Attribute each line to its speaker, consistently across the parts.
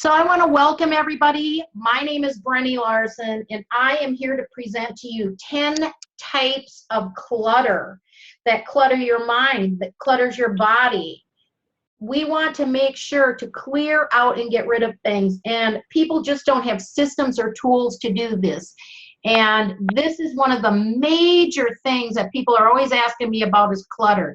Speaker 1: So I want to welcome everybody. My name is Brenni Larson, and I am here to present to you 10 types of clutter that clutter your mind, that clutters your body. We want to make sure to clear out and get rid of things, and people just don't have systems or tools to do this. And this is one of the major things that people are always asking me about is clutter.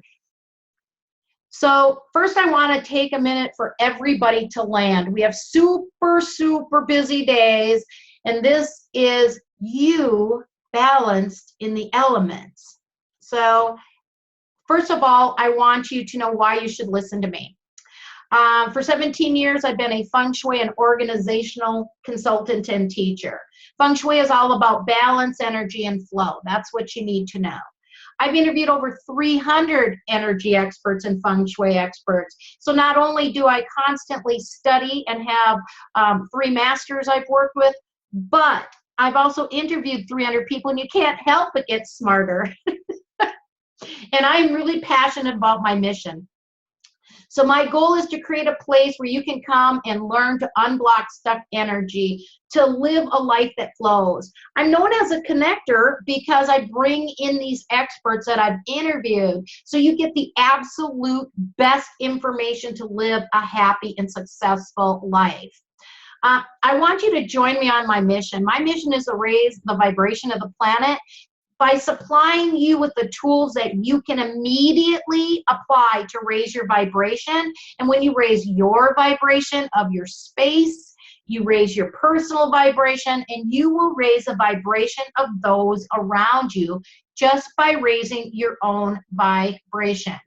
Speaker 1: So first I want to take a minute for everybody to land. We have super, super busy days, and this is you balanced in the elements. So first of all, I want you to know why you should listen to me. For 17 years, I've been a feng shui and organizational consultant and teacher. Feng shui is all about balance, energy, and flow. That's what you need to know. I've interviewed over 300 energy experts and feng shui experts. So not only do I constantly study and have 3 masters I've worked with, but I've also interviewed 300 people, and you can't help but get smarter. And I'm really passionate about my mission. So my goal is to create a place where you can come and learn to unblock stuck energy, to live a life that flows. I'm known as a connector because I bring in these experts that I've interviewed, so you get the absolute best information to live a happy and successful life. I want you to join me on my mission. My mission is to raise the vibration of the planet by supplying you with the tools that you can immediately apply to raise your vibration. And when you raise your vibration of your space, you raise your personal vibration, and you will raise the vibration of those around you just by raising your own vibration.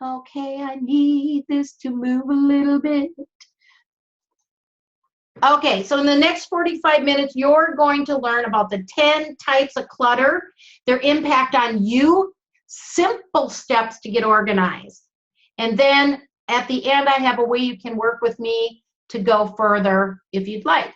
Speaker 1: Okay, I need this to move a little bit. Okay, so in the next 45 minutes, you're going to learn about the 10 types of clutter, their impact on you, simple steps to get organized. And then at the end, I have a way you can work with me to go further if you'd like.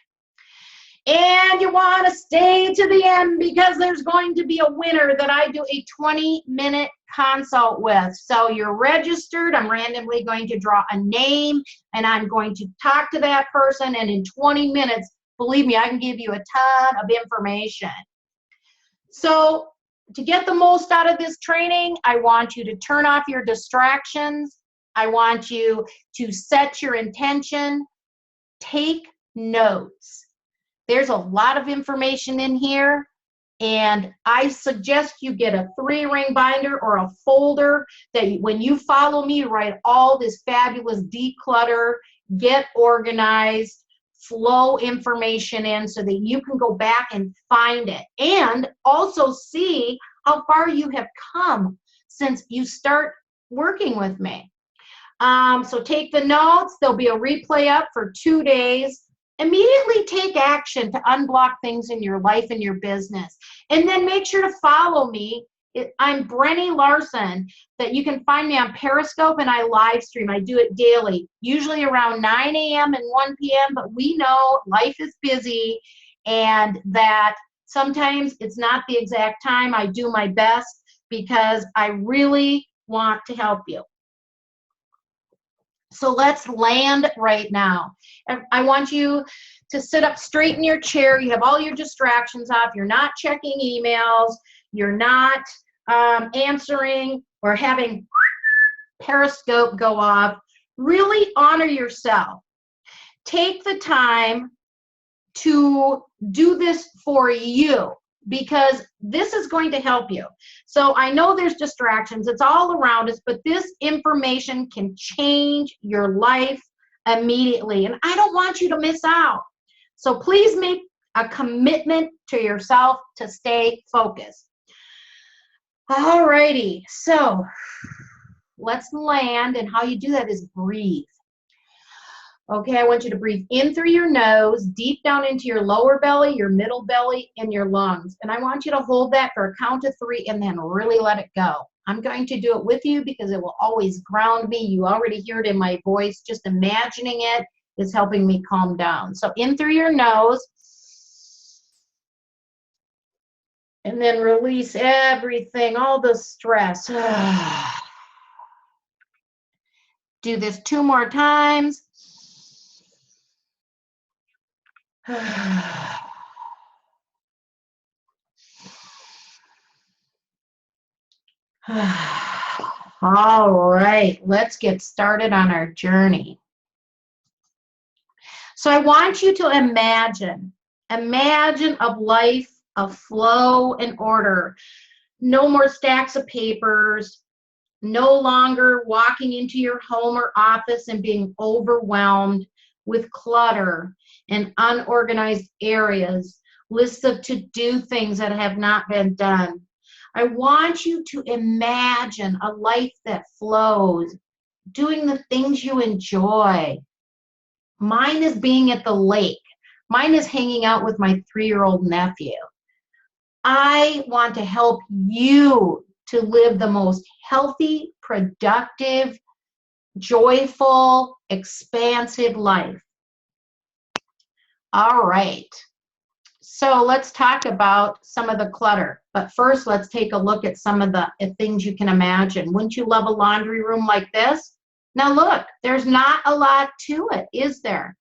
Speaker 1: And you want to stay to the end because there's going to be a winner that I do a 20-minute consult with. So you're registered. I'm randomly going to draw a name, and I'm going to talk to that person. And in 20 minutes, believe me, I can give you a ton of information. So to get the most out of this training, I want you to turn off your distractions. I want you to set your intention. Take notes. There's a lot of information in here, and I suggest you get a 3-ring binder or a folder that when you follow me, write all this fabulous declutter, get organized, flow information in so that you can go back and find it, and also see how far you have come since you start working with me. So take the notes. There'll be a replay up for 2 days. Immediately take action to unblock things in your life and your business. And then make sure to follow me. I'm Brenni Larson, that you can find me on Periscope, and I live stream. I do it daily, usually around 9 a.m. and 1 p.m., but we know life is busy and that sometimes it's not the exact time. I do my best because I really want to help you. So let's land right now. I want you to sit up straight in your chair. You have all your distractions off. You're not checking emails. You're not answering or having Periscope go off. Really honor yourself. Take the time to do this for you, because this is going to help you. So I know there's distractions. It's all around us, but this information can change your life immediately, and I don't want you to miss out. So please make a commitment to yourself to stay focused. All righty, so let's land, and how you do that is breathe. Okay, I want you to breathe in through your nose, deep down into your lower belly, your middle belly, and your lungs. And I want you to hold that for a count of 3 and then really let it go. I'm going to do it with you because it will always ground me. You already hear it in my voice. Just imagining it is helping me calm down. So in through your nose, and then release everything, all the stress. Do this 2 more times. All right, let's get started on our journey. So I want you to imagine a life of flow and order. No more stacks of papers, no longer walking into your home or office and being overwhelmed with clutter and unorganized areas, lists of to-do things that have not been done. I want you to imagine a life that flows, doing the things you enjoy. Mine is being at the lake. Mine is hanging out with my 3-year-old nephew. I want to help you to live the most healthy, productive, joyful, expansive life. All right. So let's talk about some of the clutter. But first, let's take a look at some of the things you can imagine. Wouldn't you love a laundry room like this? Now look, there's not a lot to it, is there?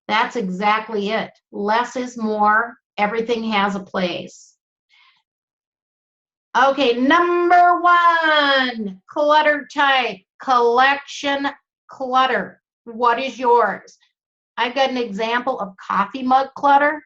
Speaker 1: That's exactly it. Less is more. Everything has a place. Okay, number 1, clutter type, collection clutter. What is yours? I've got an example of coffee mug clutter,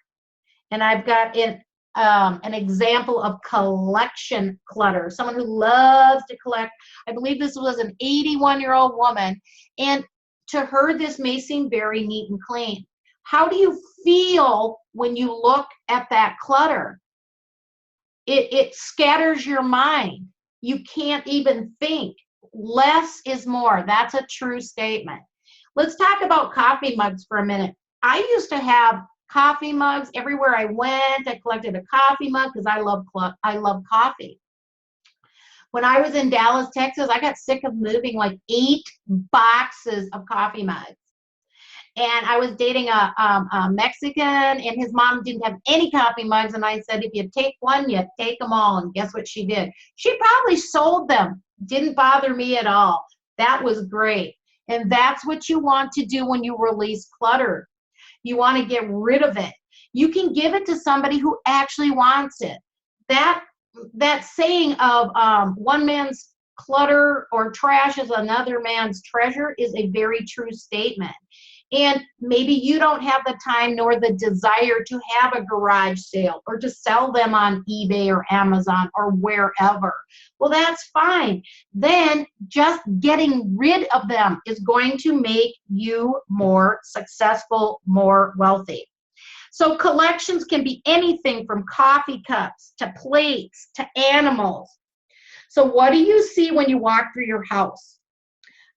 Speaker 1: and I've got an example of collection clutter. Someone who loves to collect. I believe this was an 81-year-old woman, and to her, this may seem very neat and clean. How do you feel when you look at that clutter? It scatters your mind. You can't even think. Less is more. That's a true statement. Let's talk about coffee mugs for a minute. I used to have coffee mugs everywhere I went. I collected a coffee mug because I love coffee. When I was in Dallas, Texas, I got sick of moving like 8 boxes of coffee mugs. And I was dating a Mexican, and his mom didn't have any coffee mugs. And I said, if you take one, you take them all. And guess what she did? She probably sold them. Didn't bother me at all. That was great. And that's what you want to do when you release clutter. You want to get rid of it. You can give it to somebody who actually wants it. That saying of one man's clutter or trash is another man's treasure is a very true statement. And maybe you don't have the time nor the desire to have a garage sale or to sell them on eBay or Amazon or wherever. Well, that's fine. Then just getting rid of them is going to make you more successful, more wealthy. So collections can be anything from coffee cups to plates to animals. So what do you see when you walk through your house?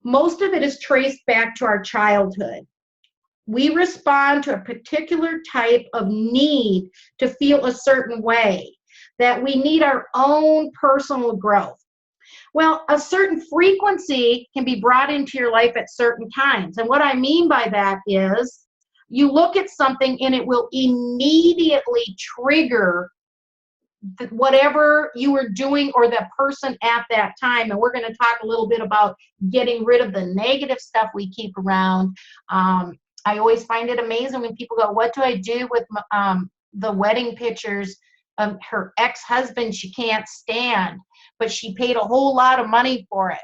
Speaker 1: Most of it is traced back to our childhood. We respond to a particular type of need to feel a certain way, that we need our own personal growth. Well, a certain frequency can be brought into your life at certain times. And what I mean by that is you look at something and it will immediately trigger whatever you were doing or the person at that time. And we're going to talk a little bit about getting rid of the negative stuff we keep around. I always find it amazing when people go, what do I do with the wedding pictures of her ex-husband she can't stand, but she paid a whole lot of money for it?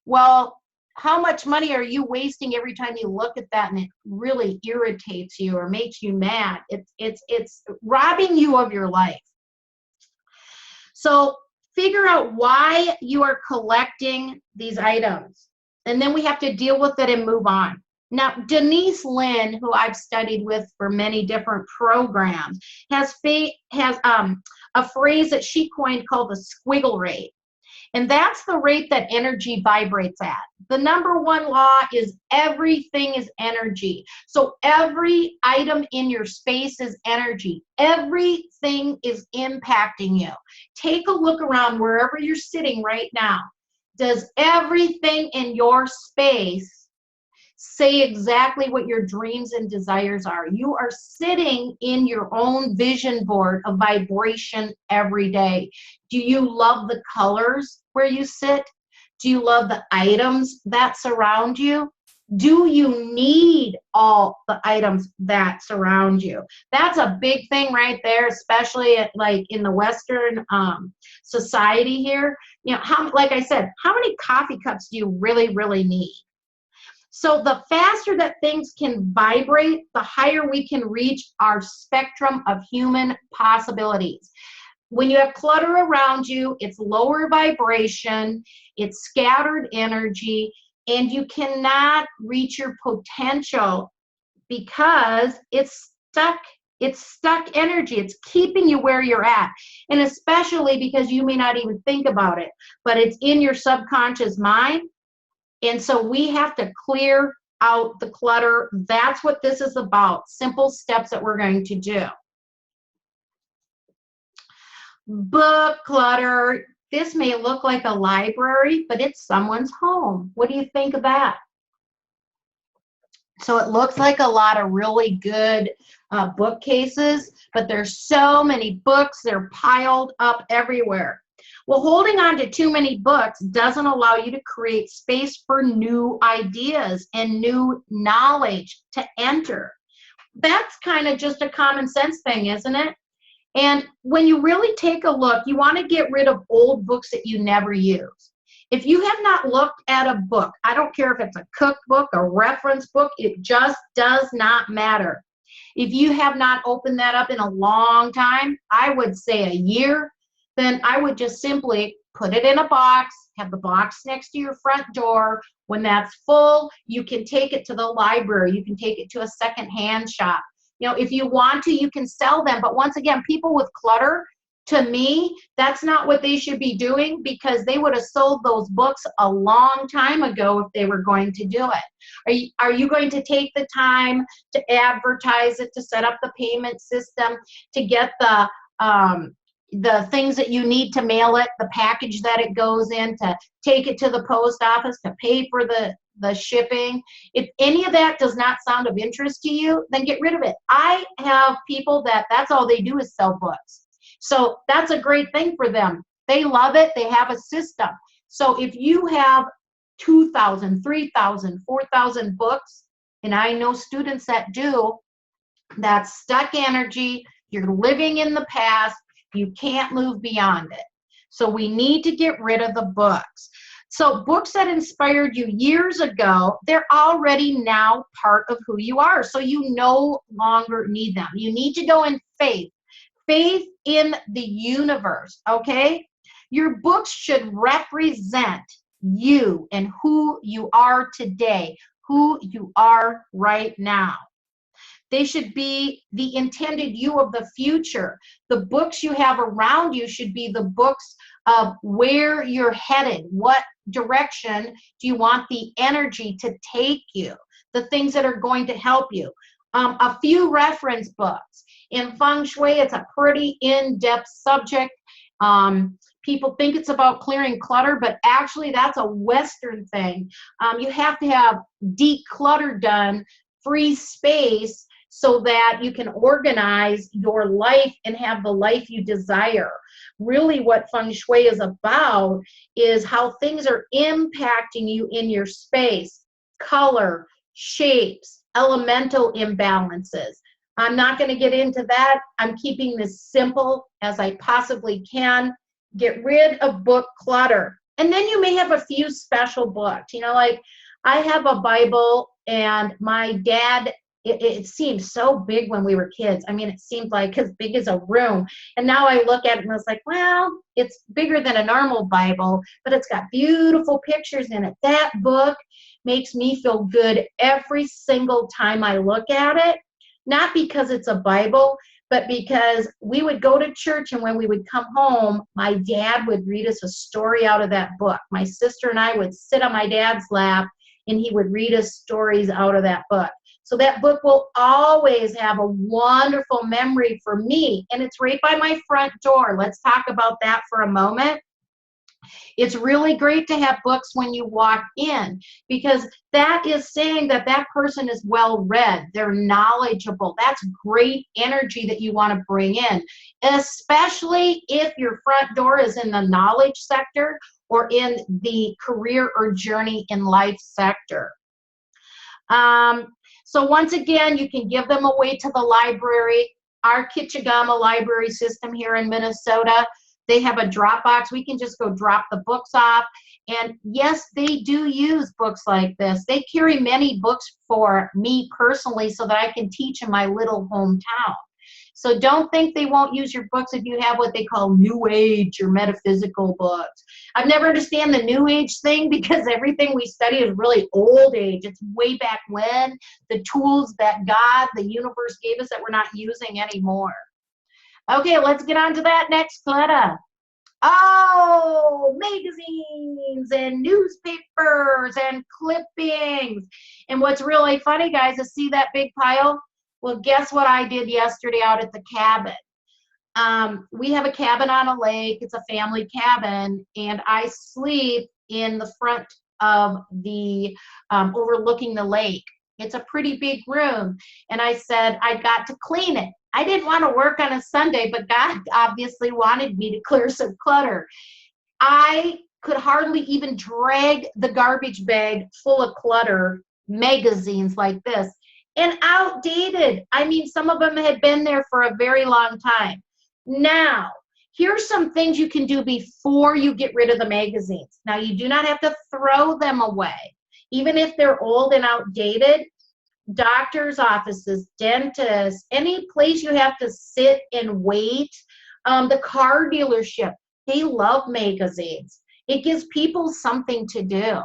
Speaker 1: Well, how much money are you wasting every time you look at that and it really irritates you or makes you mad? It's robbing you of your life. So figure out why you are collecting these items, and then we have to deal with it and move on. Now, Denise Lynn, who I've studied with for many different programs, has a phrase that she coined called the squiggle rate. And that's the rate that energy vibrates at. The number 1 law is everything is energy. So every item in your space is energy. Everything is impacting you. Take a look around wherever you're sitting right now. Does everything in your space say exactly what your dreams and desires are? You are sitting in your own vision board of vibration every day. Do you love the colors where you sit? Do you love the items that surround you? Do you need all the items that surround you? That's a big thing right there, especially at, like, in the Western society here. You know, like I said, how many coffee cups do you really need? So the faster that things can vibrate, the higher we can reach our spectrum of human possibilities. When you have clutter around you, it's lower vibration, it's scattered energy, and you cannot reach your potential because it's stuck. It's stuck energy. It's keeping you where you're at. And especially because you may not even think about it, but it's in your subconscious mind. And so we have to clear out the clutter. That's what this is about. Simple steps that we're going to do. Book clutter. This may look like a library, but it's someone's home. What do you think of that? So it looks like a lot of really good bookcases, but there's so many books. They're piled up everywhere. Well, holding on to too many books doesn't allow you to create space for new ideas and new knowledge to enter. That's kind of just a common sense thing, isn't it? And when you really take a look, you want to get rid of old books that you never use. If you have not looked at a book, I don't care if it's a cookbook, a reference book, it just does not matter. If you have not opened that up in a long time, I would say a year, then I would just simply put it in a box, have the box next to your front door. When that's full, you can take it to the library. You can take it to a secondhand shop. You know, if you want to, you can sell them. But once again, people with clutter, to me, that's not what they should be doing, because they would have sold those books a long time ago if they were going to do it. Are you going to take the time to advertise it, to set up the payment system, to get the things that you need to mail it, the package that it goes in, to take it to the post office, to pay for the shipping? If any of that does not sound of interest to you, then get rid of it. I have people that's all they do is sell books. So that's a great thing for them. They love it. They have a system. So if you have 2,000, 3,000, 4,000 books, and I know students that do, that's stuck energy. You're living in the past. You can't move beyond it. So we need to get rid of the books. So books that inspired you years ago, they're already now part of who you are. So you no longer need them. You need to go in faith. Faith in the universe, okay? Your books should represent you and who you are today, who you are right now. They should be the intended you of the future. The books you have around you should be the books of where you're headed. What direction do you want the energy to take you? The things that are going to help you. A few reference books. In Feng Shui, it's a pretty in-depth subject. People think it's about clearing clutter, but actually that's a Western thing. You have to have declutter done, free space, so that you can organize your life and have the life you desire. Really what Feng Shui is about is how things are impacting you in your space. Color, shapes, elemental imbalances. I'm not going to get into that. I'm keeping this simple as I possibly can. Get rid of book clutter. And then you may have a few special books. You know, like I have a Bible, and my dad, it seemed so big when we were kids. I mean, it seemed like as big as a room. And now I look at it and it's like, well, it's bigger than a normal Bible, but it's got beautiful pictures in it. That book makes me feel good every single time I look at it. Not because it's a Bible, but because we would go to church, and when we would come home, my dad would read us a story out of that book. My sister and I would sit on my dad's lap, and he would read us stories out of that book. So that book will always have a wonderful memory for me, and it's right by my front door. Let's talk about that for a moment. It's really great to have books when you walk in, because that is saying that that person is well read, they're knowledgeable. That's great energy that you want to bring in, especially if your front door is in the knowledge sector or in the career or journey in life sector. So once again, you can give them away to the library. Our Kitchigama library system here in Minnesota, they have a drop box. We can just go drop the books off. And yes, they do use books like this. They carry many books for me personally so that I can teach in my little hometown. So don't think they won't use your books if you have what they call New Age or metaphysical books. I've never understand the New Age thing because everything we study is really old age. It's way back when, the tools that God, the universe gave us that we're not using anymore. Okay, let's get on to that next clutter. Oh, magazines and newspapers and clippings. And what's really funny, guys, is see that big pile? Well, guess what I did yesterday out at the cabin? We have a cabin on a lake. It's a family cabin, and I sleep in the front of the overlooking the lake. It's a pretty big room, and I said I got to clean it. I didn't want to work on a Sunday, but God obviously wanted me to clear some clutter. I could hardly even drag the garbage bag full of clutter, magazines like this, and outdated. I mean, some of them had been there for a very long time. Now, here's some things you can do before you get rid of the magazines. Now, you do not have to throw them away. Even if they're old and outdated, doctor's offices, dentists, any place you have to sit and wait, the car dealership, they love magazines. It gives people something to do.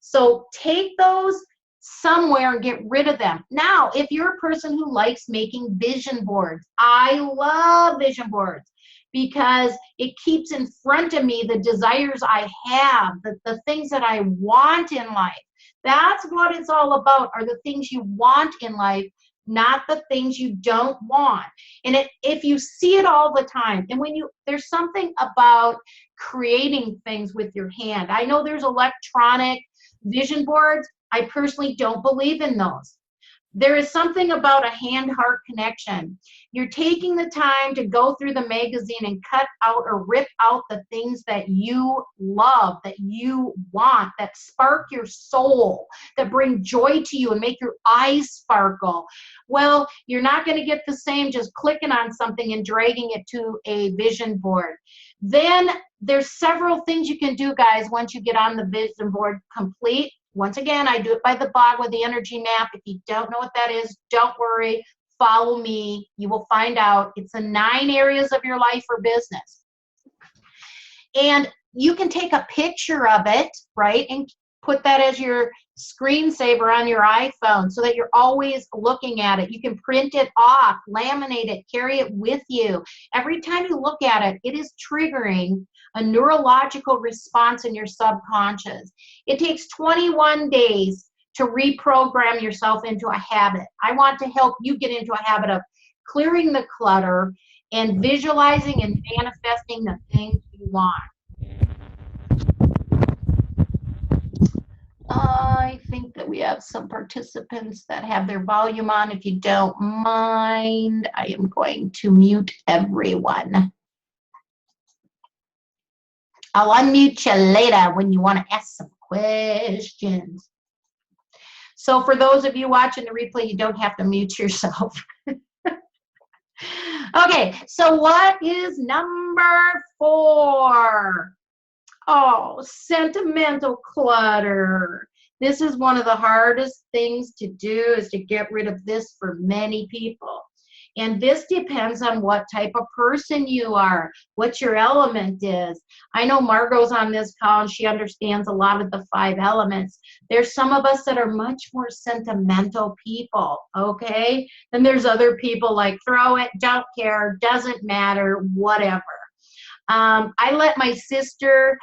Speaker 1: So take those somewhere and get rid of them. Now, if you're a person who likes making vision boards, I love vision boards because it keeps in front of me the desires I have, the things that I want in life. That's what it's all about, are the things you want in life, not the things you don't want. And if you see it all the time, and there's something about creating things with your hand. I know there's electronic vision boards. I personally don't believe in those. There is something about a hand-heart connection. You're taking the time to go through the magazine and cut out or rip out the things that you love, that you want, that spark your soul, that bring joy to you and make your eyes sparkle. Well, you're not going to get the same just clicking on something and dragging it to a vision board. Then there's several things you can do, guys, once you get on the vision board complete. Once again, I do it by the bog with the energy map. If you don't know what that is, don't worry. Follow me. You will find out. It's the 9 areas of your life or business. And you can take a picture of it, right, and put that as your screensaver on your iPhone so that you're always looking at it. You can print it off, laminate it, carry it with you. Every time you look at it, it is triggering a neurological response in your subconscious. It takes 21 days to reprogram yourself into a habit. I want to help you get into a habit of clearing the clutter and visualizing and manifesting the things you want. I think that we have some participants that have their volume on. If you don't mind, I am going to mute everyone. I'll unmute you later when you want to ask some questions. So for those of you watching the replay, you don't have to mute yourself. Okay, so what is number 4? Oh, sentimental clutter. This is one of the hardest things to do, is to get rid of this for many people. And this depends on what type of person you are, what your element is. I know Margot's on this call and she understands a lot of the 5 elements. There's some of us that are much more sentimental people, okay? Then there's other people like throw it, don't care, doesn't matter, whatever. I let my sister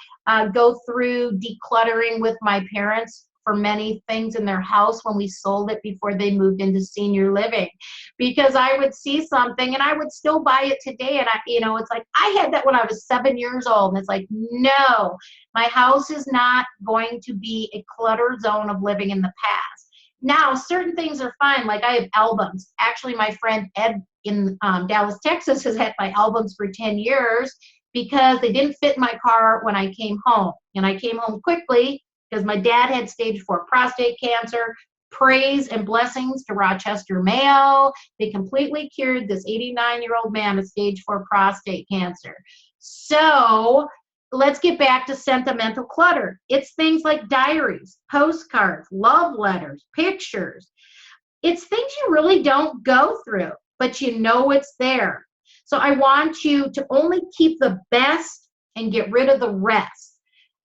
Speaker 1: go through decluttering with my parents for many things in their house when we sold it before they moved into senior living, because I would see something and I would still buy it today. And it's like, I had that when I was 7 years old. And it's like, no, my house is not going to be a clutter zone of living in the past. Now, certain things are fine. Like I have albums. Actually, my friend Ed in Dallas, Texas has had my albums for 10 years because they didn't fit in my car when I came home. And I came home quickly because my dad had stage 4 prostate cancer. Praise and blessings to Rochester, Mayo. They completely cured this 89-year-old man of stage 4 prostate cancer. So let's get back to sentimental clutter. It's things like diaries, postcards, love letters, pictures. It's things you really don't go through, but you know it's there. So I want you to only keep the best and get rid of the rest.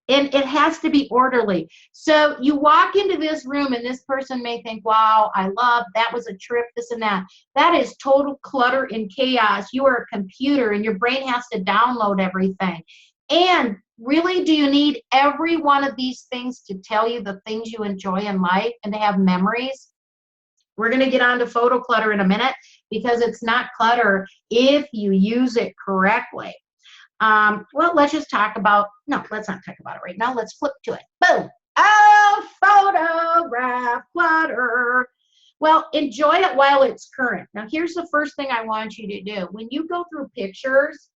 Speaker 1: And it has to be orderly. So you walk into this room and this person may think, wow, I love, that was a trip, this and that. That is total clutter and chaos. You are a computer and your brain has to download everything. And really, do you need every one of these things to tell you the things you enjoy in life and to have memories? We're going to get on to photo clutter in a minute because it's not clutter if you use it correctly. Well, let's just talk about, no, let's not talk about it right now. Let's flip to it. Boom. Oh, photograph clutter. Well, enjoy it while it's current. Now, here's the first thing I want you to do. When you go through pictures,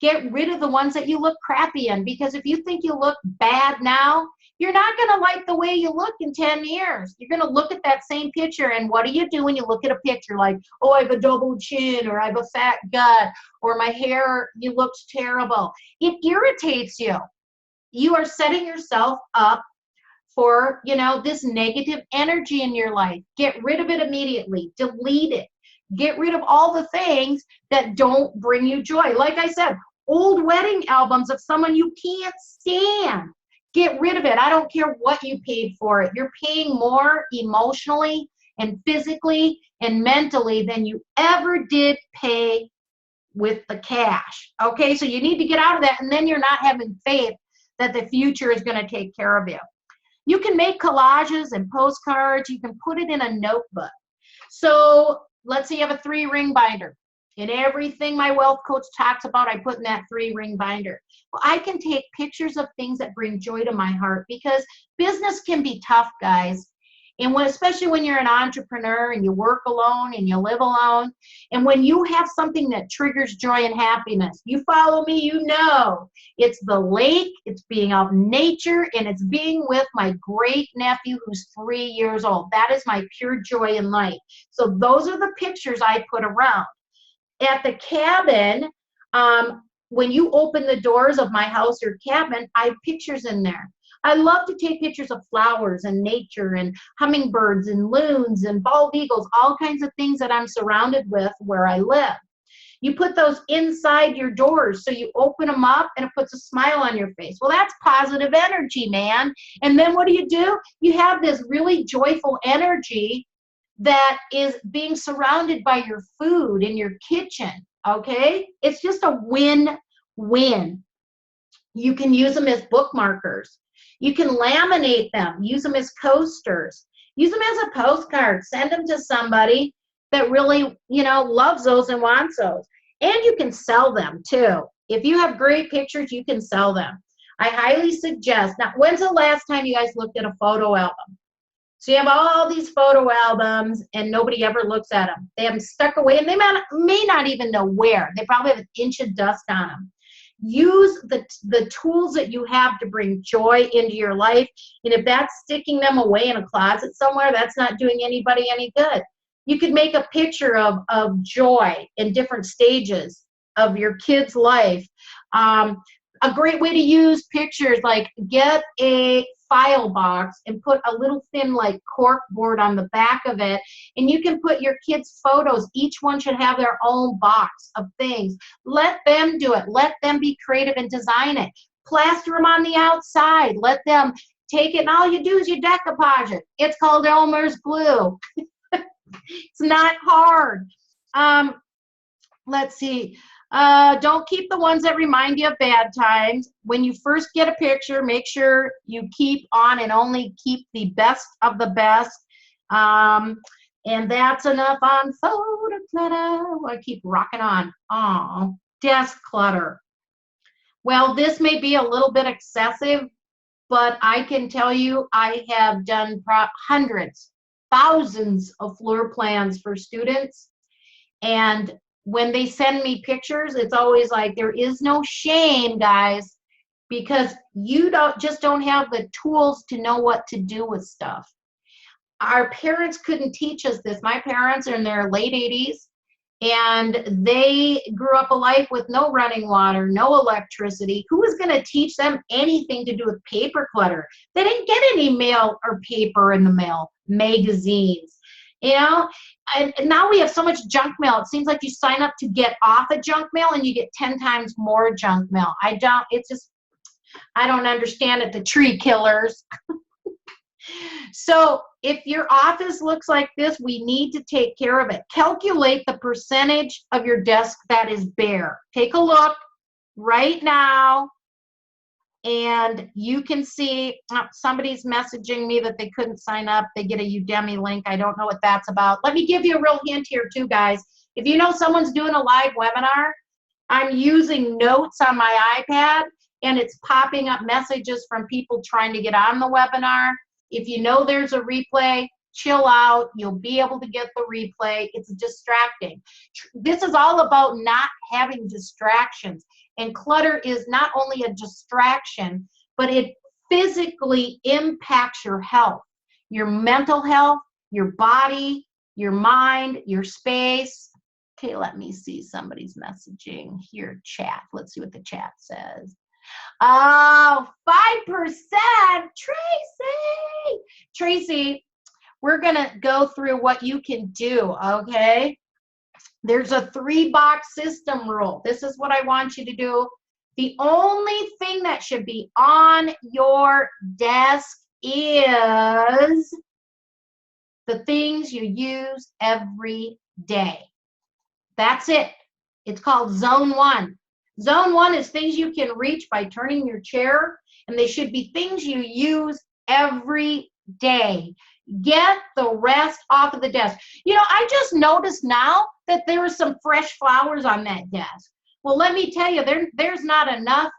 Speaker 1: get rid of the ones that you look crappy in, because if you think you look bad now, you're not going to like the way you look in 10 years. You're going to look at that same picture, and what do you do when you look at a picture like, oh, I have a double chin, or I have a fat gut, or my hair looks terrible? It irritates you. You are setting yourself up for, this negative energy in your life. Get rid of it immediately. Delete it. Get rid of all the things that don't bring you joy. Like I said, old wedding albums of someone you can't stand. Get rid of it. I don't care what you paid for it. You're paying more emotionally and physically and mentally than you ever did pay with the cash. Okay, so you need to get out of that, and then you're not having faith that the future is going to take care of you. You can make collages and postcards. You can put it in a notebook. So let's say you have a 3-ring binder. And everything my wealth coach talks about, I put in that 3-ring binder. Well, I can take pictures of things that bring joy to my heart, because business can be tough, guys. And especially when you're an entrepreneur and you work alone and you live alone. And when you have something that triggers joy and happiness, you follow me, you know, it's the lake, it's being out in nature, and it's being with my great nephew who's 3 years old. That is my pure joy in life. So those are the pictures I put around. At the cabin, when you open the doors of my house or cabin, I have pictures in there. I love to take pictures of flowers and nature and hummingbirds and loons and bald eagles, all kinds of things that I'm surrounded with where I live. You put those inside your doors, so you open them up and it puts a smile on your face. Well, that's positive energy, man. And then what do? You have this really joyful energy that is being surrounded by your food in your kitchen, okay? It's just a win-win. You can use them as bookmarkers. You can laminate them, use them as coasters, use them as a postcard, send them to somebody that really, loves those and wants those. And you can sell them too. If you have great pictures, you can sell them. I highly suggest. Now, when's the last time you guys looked at a photo album? So you have all these photo albums and nobody ever looks at them. They have them stuck away and they may not even know where. They probably have an inch of dust on them. Use the tools that you have to bring joy into your life. And if that's sticking them away in a closet somewhere, that's not doing anybody any good. You could make a picture of joy in different stages of your kid's life. A great way to use pictures, like get a file box and put a little thin like cork board on the back of it, and you can put your kids' photos. Each one should have their own box of things. Let them do it. Let them be creative and design it. Plaster them on the outside. Let them take it, and all you do is you decoupage it. It's called Elmer's glue. It's not hard. Let's see. Don't keep the ones that remind you of bad times. When you first get a picture, make sure you keep on and only keep the best of the best. And that's enough on photo clutter. I keep rocking on. Oh, desk clutter. Well, this may be a little bit excessive, but I can tell you I have done hundreds, thousands of floor plans for students. And when they send me pictures, it's always like, there is no shame, guys, because you don't have the tools to know what to do with stuff. our parents couldn't teach us this. My parents are in their late 80s, and they grew up a life with no running water, no electricity. Who was going to teach them anything to do with paper clutter? They didn't get any mail or paper in the mail, magazines, you know. And now we have so much junk mail. It seems like you sign up to get off of junk mail and you get 10 times more junk mail. It's just, I don't understand it. The tree killers. So if your office looks like this, we need to take care of it. Calculate the percentage of your desk that is bare. Take a look right now, and you can see somebody's messaging me that they couldn't sign up. They get a Udemy link. I don't know what that's about. Let me give you a real hint here too, guys. If you know someone's doing a live webinar, I'm using notes on my iPad, and it's popping up messages from people trying to get on the webinar. If you know there's a replay, chill out. You'll be able to get the replay. It's distracting. This is all about not having distractions. And clutter is not only a distraction, but it physically impacts your health, your mental health, your body, your mind, your space. Okay, let me see somebody's messaging here, chat. Let's see what the chat says. Oh, 5%, Tracy. Tracy, we're going to go through what you can do, okay? There's a 3-box system rule. This is what I want you to do. The only thing that should be on your desk is the things you use every day. That's it. It's called Zone 1. Zone 1 is things you can reach by turning your chair, and they should be things you use every day. Get the rest off of the desk. You know, I just noticed now that there are some fresh flowers on that desk. Well, let me tell you, there's not enough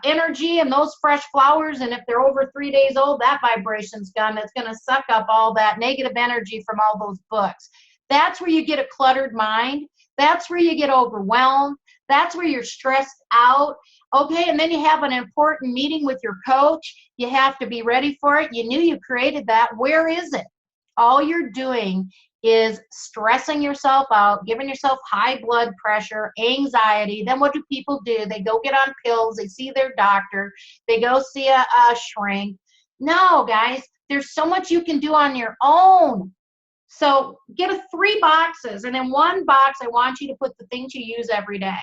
Speaker 1: energy in those fresh flowers, and if they're over 3 days old, that vibration's gone. It's going to suck up all that negative energy from all those books. That's where you get a cluttered mind. That's where you get overwhelmed. That's where you're stressed out. Okay, and then you have an important meeting with your coach. You have to be ready for it. You knew you created that. Where is it? All you're doing is stressing yourself out, giving yourself high blood pressure, anxiety. Then what do people do? They go get on pills. They see their doctor. They go see a shrink. No, guys, there's so much you can do on your own. So get 3 boxes, and in one box, I want you to put the things you use every day.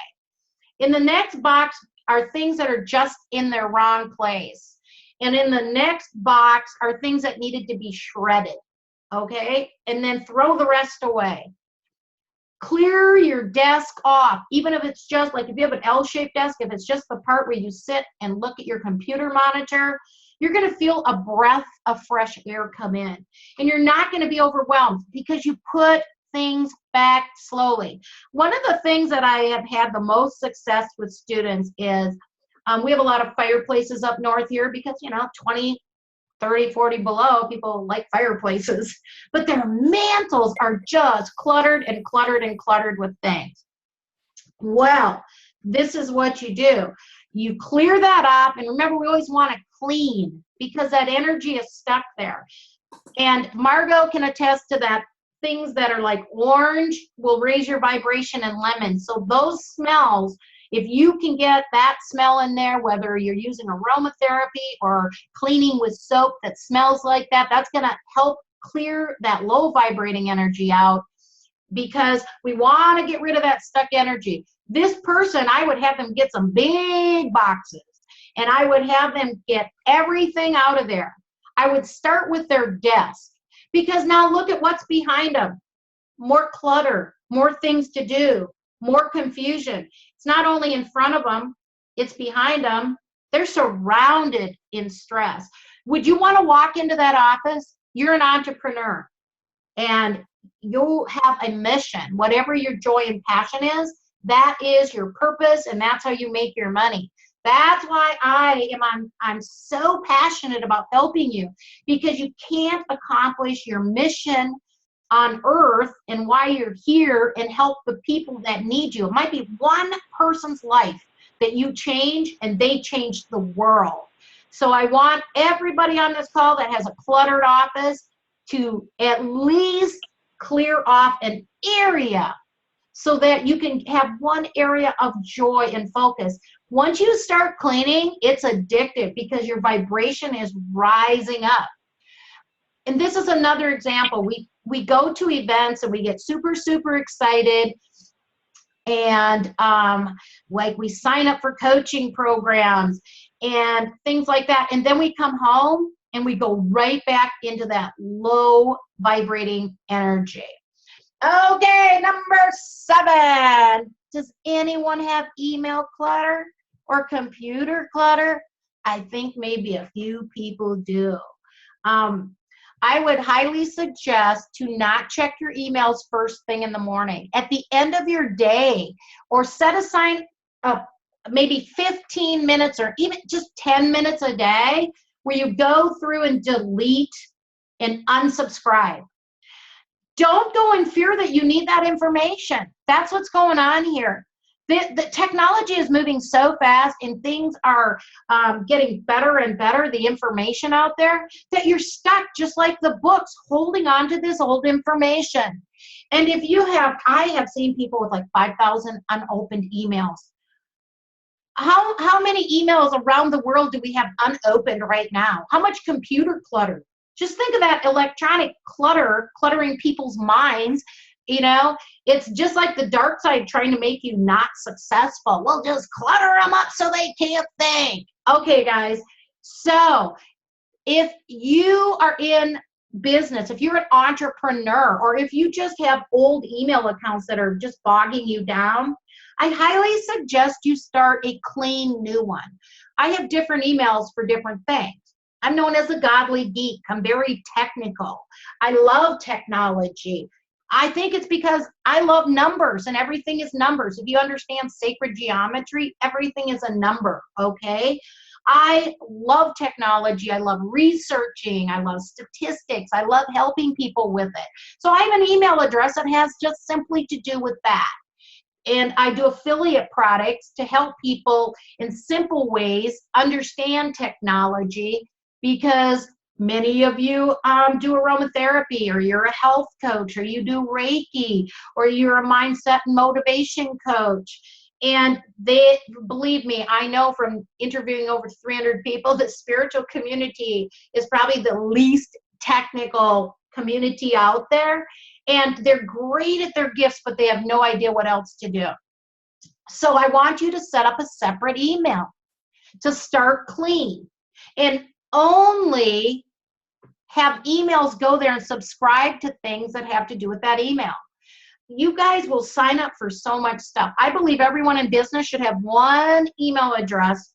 Speaker 1: In the next box are things that are just in their wrong place. And in the next box are things that needed to be shredded, okay? And then throw the rest away. Clear your desk off, even if it's just like if you have an L-shaped desk, if it's just the part where you sit and look at your computer monitor, you're going to feel a breath of fresh air come in. And you're not going to be overwhelmed because you put things back slowly. One of the things that I have had the most success with students is we have a lot of fireplaces up north here because, you know, 20, 30, 40 below, people like fireplaces. But their mantles are just cluttered and cluttered and cluttered with things. Well, this is what you do. You clear that up, and remember, we always want to clean because that energy is stuck there. And Margot can attest to that. Things that are like orange will raise your vibration, and lemon. So those smells, if you can get that smell in there, whether you're using aromatherapy or cleaning with soap that smells like that, that's going to help clear that low vibrating energy out, because we want to get rid of that stuck energy. This person, I would have them get some big boxes, and I would have them get everything out of there. I would start with their desk, because now look at what's behind them. More clutter, more things to do, more confusion. It's not only in front of them, it's behind them. They're surrounded in stress. Would you want to walk into that office? You're an entrepreneur, and you'll have a mission. Whatever your joy and passion is, that is your purpose, and that's how you make your money. That's why I'm so passionate about helping you, because you can't accomplish your mission on earth and why you're here and help the people that need you. It might be one person's life that you change, and they change the world. So I want everybody on this call that has a cluttered office, to at least clear off an area so that you can have one area of joy and focus. Once you start cleaning, it's addictive because your vibration is rising up. And this is another example. We go to events and we get super, super excited, and like we sign up for coaching programs and things like that. And then we come home and we go right back into that low vibrating energy. Okay, number 7. Does anyone have email clutter or computer clutter? I think maybe a few people do. I would highly suggest to not check your emails first thing in the morning. At the end of your day, or set aside maybe 15 minutes or even just 10 minutes a day where you go through and delete and unsubscribe. Don't go in fear that you need that information. That's what's going on here. The technology is moving so fast and things are getting better and better, the information out there, that you're stuck just like the books holding on to this old information. And if you have, I have seen people with like 5,000 unopened emails. How many emails around the world do we have unopened right now? How much computer clutter? Just think of that electronic clutter, cluttering people's minds. You know, it's just like the dark side trying to make you not successful. We'll just clutter them up so they can't think. Okay, guys. So if you are in business, if you're an entrepreneur, or if you just have old email accounts that are just bogging you down, I highly suggest you start a clean new one. I have different emails for different things. I'm known as a godly geek. I'm very technical. I love technology. I think it's because I love numbers, and everything is numbers. If you understand sacred geometry, everything is a number, okay? I love technology. I love researching. I love statistics. I love helping people with it. So I have an email address that has just simply to do with that. And I do affiliate products to help people in simple ways understand technology, because many of you do aromatherapy, or you're a health coach, or you do Reiki, or you're a mindset and motivation coach. And they, believe me, I know from interviewing over 300 people that spiritual community is probably the least technical community out there. And they're great at their gifts, but they have no idea what else to do. So I want you to set up a separate email to start clean, and only have emails go there and subscribe to things that have to do with that email. You guys will sign up for so much stuff. I believe everyone in business should have one email address,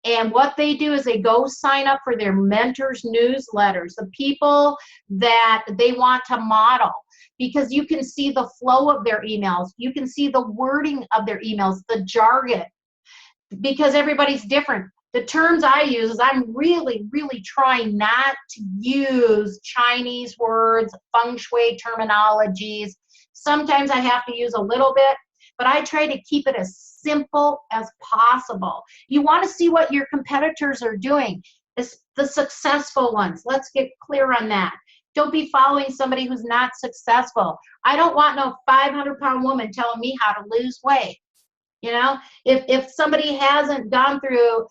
Speaker 1: and what they do is they go sign up for their mentors' newsletters, the people that they want to model, because you can see the flow of their emails. You can see the wording of their emails, the jargon, because everybody's different. The terms I use is I'm really, really trying not to use Chinese words, feng shui terminologies. Sometimes I have to use a little bit, but I try to keep it as simple as possible. You want to see what your competitors are doing, the successful ones. Let's get clear on that. Don't be following somebody who's not successful. I don't want no 500-pound woman telling me how to lose weight. You know, if somebody hasn't gone through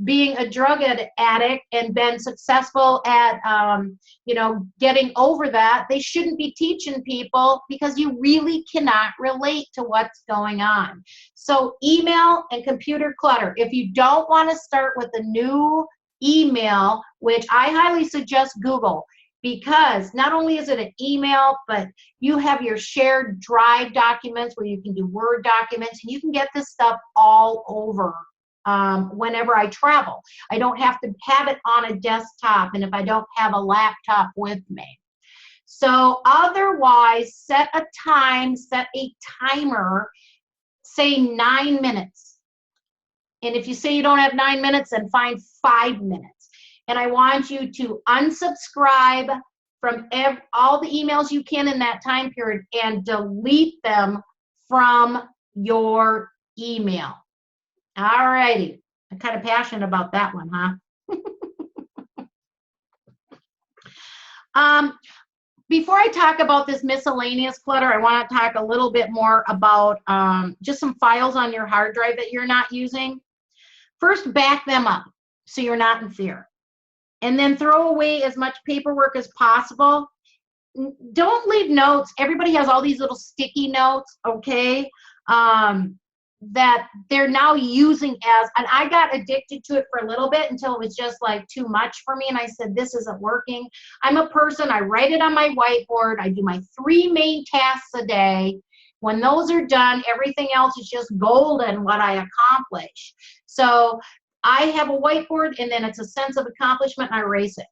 Speaker 1: being a drug addict and been successful at, you know, getting over that, they shouldn't be teaching people, because you really cannot relate to what's going on. So email and computer clutter. If you don't want to start with a new email, which I highly suggest Google, because not only is it an email, but you have your shared drive documents where you can do Word documents, and you can get this stuff all over whenever I travel. I don't have to have it on a desktop, and if I don't have a laptop with me. So otherwise, set a time, set a timer, say 9 minutes. And if you say you don't have 9 minutes, then find 5 minutes. And I want you to unsubscribe from all the emails you can in that time period and delete them from your email. All righty. I'm kind of passionate about that one, huh? Before I talk about this miscellaneous clutter, I want to talk a little bit more about just some files on your hard drive that you're not using. First, back them up so you're not in fear. And then throw away as much paperwork as possible. Don't leave notes. Everybody has all these little sticky notes, okay, that they're now using as, and I got addicted to it for a little bit until it was just like too much for me, and I said, this isn't working. I'm a person, I write it on my whiteboard, I do my 3 main tasks a day. When those are done, everything else is just golden what I accomplish. So I have a whiteboard, and then it's a sense of accomplishment, and I erase it.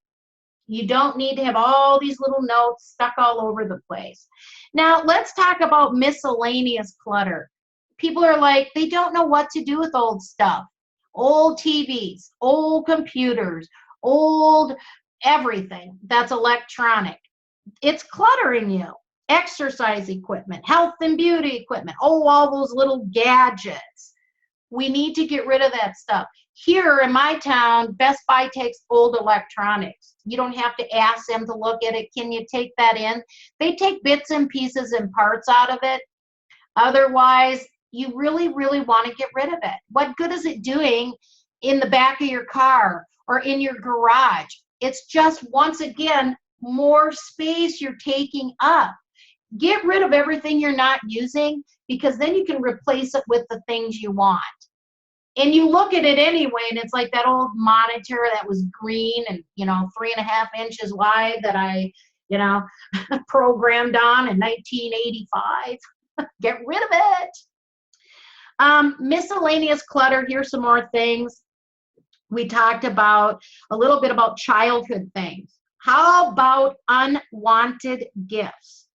Speaker 1: You don't need to have all these little notes stuck all over the place. Now, let's talk about miscellaneous clutter. People are like, they don't know what to do with old stuff. Old TVs, old computers, old everything that's electronic. It's cluttering you. Exercise equipment, health and beauty equipment, all those little gadgets. We need to get rid of that stuff. Here in my town, Best Buy takes old electronics. You don't have to ask them to look at it. Can you take that in? They take bits and pieces and parts out of it. Otherwise, you really, really want to get rid of it. What good is it doing in the back of your car or in your garage? It's just, once again, more space you're taking up. Get rid of everything you're not using, because then you can replace it with the things you want. And you look at it anyway, and it's like that old monitor that was green and, 3.5 inches wide that I, programmed on in 1985. Get rid of it. Miscellaneous clutter, here's some more things. We talked about a little bit about childhood things. How about unwanted gifts?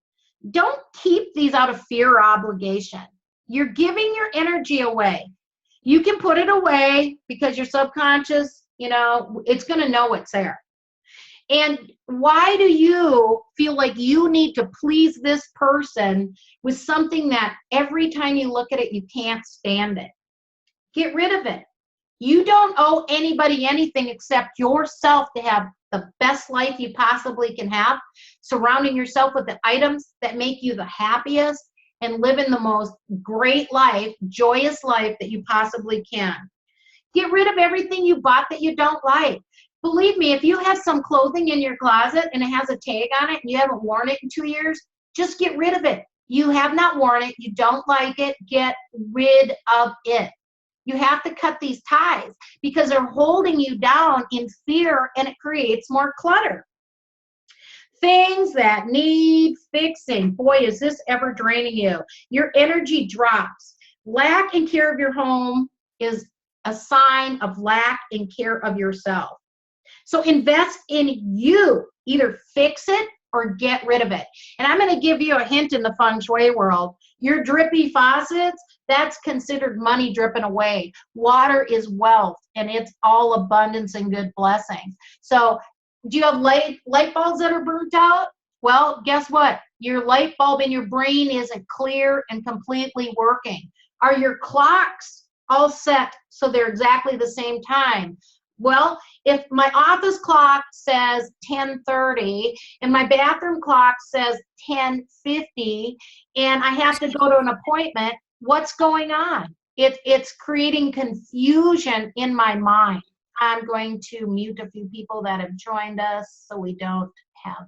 Speaker 1: Don't keep these out of fear or obligation. You're giving your energy away. You can put it away because your subconscious, it's going to know it's there. And why do you feel like you need to please this person with something that every time you look at it, you can't stand it? Get rid of it. You don't owe anybody anything except yourself to have the best life you possibly can have, surrounding yourself with the items that make you the happiest and living the most great life, joyous life that you possibly can. Get rid of everything you bought that you don't like. Believe me, if you have some clothing in your closet and it has a tag on it and you haven't worn it in 2 years, just get rid of it. You have not worn it. You don't like it. Get rid of it. You have to cut these ties because they're holding you down in fear, and it creates more clutter. Things that need fixing. Boy, is this ever draining you. Your energy drops. Lack and care of your home is a sign of lack and care of yourself. So invest in you. Either fix it or get rid of it. And I'm going to give you a hint in the feng shui world. Your drippy faucets, that's considered money dripping away. Water is wealth, and it's all abundance and good blessings. So do you have light bulbs that are burnt out? Well, guess what? Your light bulb in your brain isn't clear and completely working. Are your clocks all set so they're exactly the same time? Well, if my office clock says 10:30 and my bathroom clock says 10:50 and I have to go to an appointment, what's going on? It's creating confusion in my mind. I'm going to mute a few people that have joined us so we don't have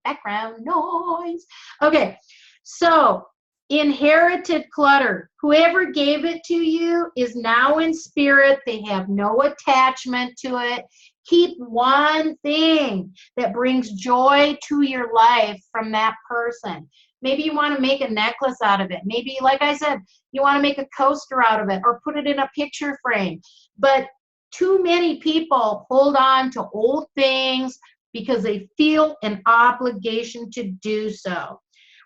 Speaker 1: background noise. Okay, so inherited clutter. Whoever gave it to you is now in spirit. They have no attachment to it. Keep one thing that brings joy to your life from that person. Maybe you want to make a necklace out of it. Maybe, like I said, you want to make a coaster out of it or put it in a picture frame. But too many people hold on to old things because they feel an obligation to do so.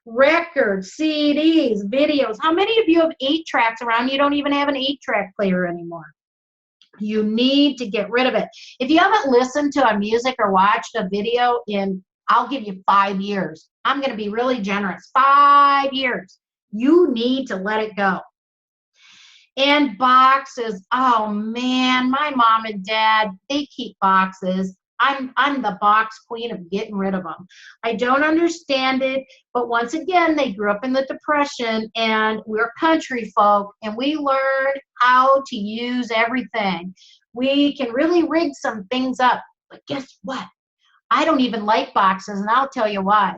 Speaker 1: Records, CDs, videos. How many of you have 8-tracks around? You don't even have an 8-track player anymore. You need to get rid of it. If you haven't listened to a music or watched a video in, I'll give you 5 years. I'm going to be really generous. 5 years. You need to let it go. And boxes. Oh, man, my mom and dad, they keep boxes. I'm the box queen of getting rid of them. I don't understand it, but once again, they grew up in the Depression, and we're country folk, and we learned how to use everything. We can really rig some things up, but guess what? I don't even like boxes, and I'll tell you why.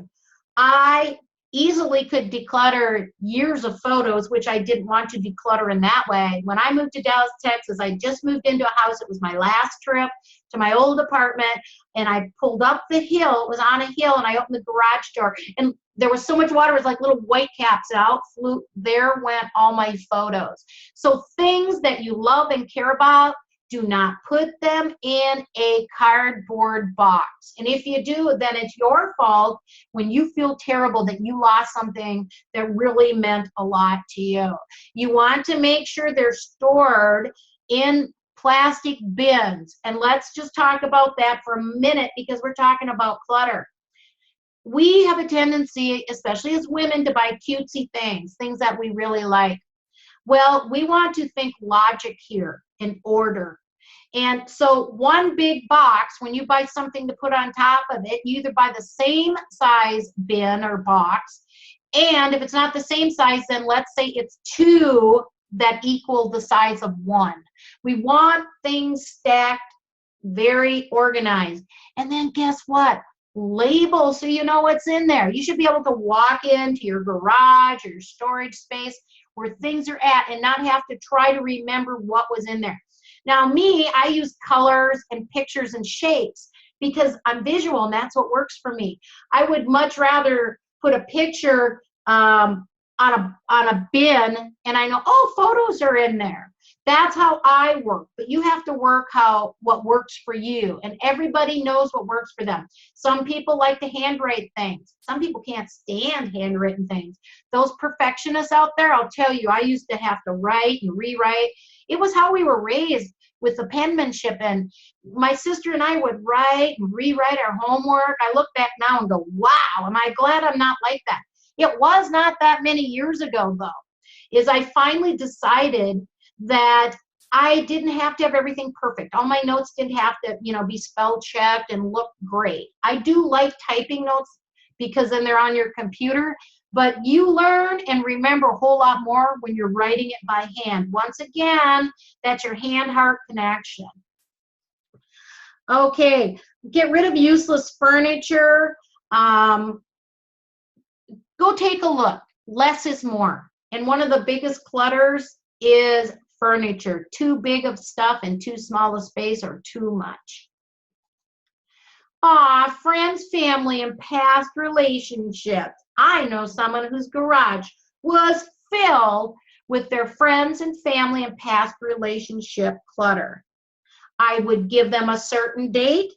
Speaker 1: I easily could declutter years of photos, which I didn't want to declutter in that way. When I moved to Dallas, Texas, I just moved into a house. It was my last trip to my old apartment, and I pulled up the hill. It was on a hill, and I opened the garage door, and there was so much water. It was like little white caps, and out flew. There went all my photos. So things that you love and care about, do not put them in a cardboard box. And if you do, then it's your fault when you feel terrible that you lost something that really meant a lot to you. You want to make sure they're stored in plastic bins. And let's just talk about that for a minute, because we're talking about clutter. We have a tendency, especially as women, to buy cutesy things that we really like. Well, we want to think logic here in order. And so one big box, when you buy something to put on top of it, you either buy the same size bin or box. And if it's not the same size, then let's say it's two that equal the size of one. We want things stacked, very organized. And then guess what? Label so you know what's in there. You should be able to walk into your garage or your storage space where things are at and not have to try to remember what was in there. Now me, I use colors and pictures and shapes because I'm visual, and that's what works for me. I would much rather put a picture on a bin, and I know, oh, photos are in there. That's how I work. But you have to work what works for you, and everybody knows what works for them. Some people like to handwrite things. Some people can't stand handwritten things. Those perfectionists out there, I'll tell you, I used to have to write and rewrite. It was how we were raised with the penmanship, and my sister and I would write and rewrite our homework. I look back now and go, wow, am I glad I'm not like that. It was not that many years ago, though, is I finally decided that I didn't have to have everything perfect. All my notes didn't have to, be spell checked and look great. I do like typing notes because then they're on your computer, but you learn and remember a whole lot more when you're writing it by hand. Once again, that's your hand-heart connection. Okay, get rid of useless furniture. Go take a look. Less is more. And one of the biggest clutters is furniture. Too big of stuff and too small a space, or too much. Friends, family, and past relationships. I know someone whose garage was filled with their friends and family and past relationship clutter. I would give them a certain date.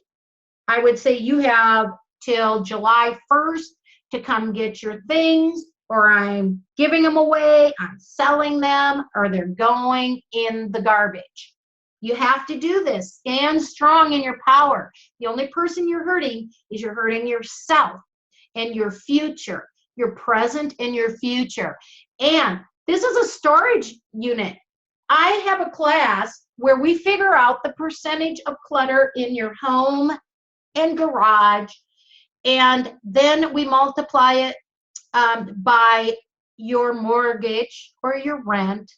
Speaker 1: I would say you have till July 1st to come get your things, or I'm giving them away, I'm selling them, or they're going in the garbage. You have to do this. Stand strong in your power. The only person you're hurting is you're hurting yourself and your future, your present and your future. And this is a storage unit. I have a class where we figure out the percentage of clutter in your home and garage, and then we multiply it by your mortgage or your rent.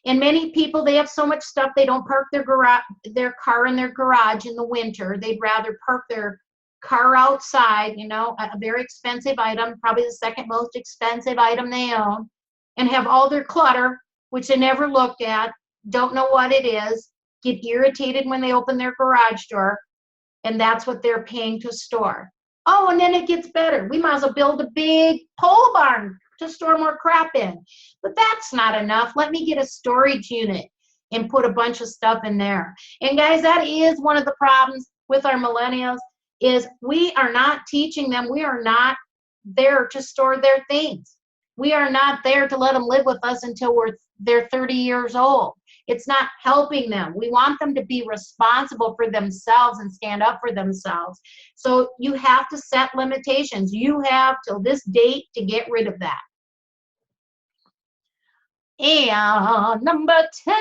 Speaker 1: And many people, they have so much stuff, they don't park their car in their garage in the winter. They'd rather park their car outside, a very expensive item, probably the second most expensive item they own, and have all their clutter, which they never looked at, don't know what it is, get irritated when they open their garage door, and that's what they're paying to store. Oh, and then it gets better. We might as well build a big pole barn to store more crap in. But that's not enough. Let me get a storage unit and put a bunch of stuff in there. And guys, that is one of the problems with our millennials, is we are not teaching them. We are not there to store their things. We are not there to let them live with us until they're 30 years old. It's not helping them. We want them to be responsible for themselves and stand up for themselves. So you have to set limitations. You have till this date to get rid of that. And number 10,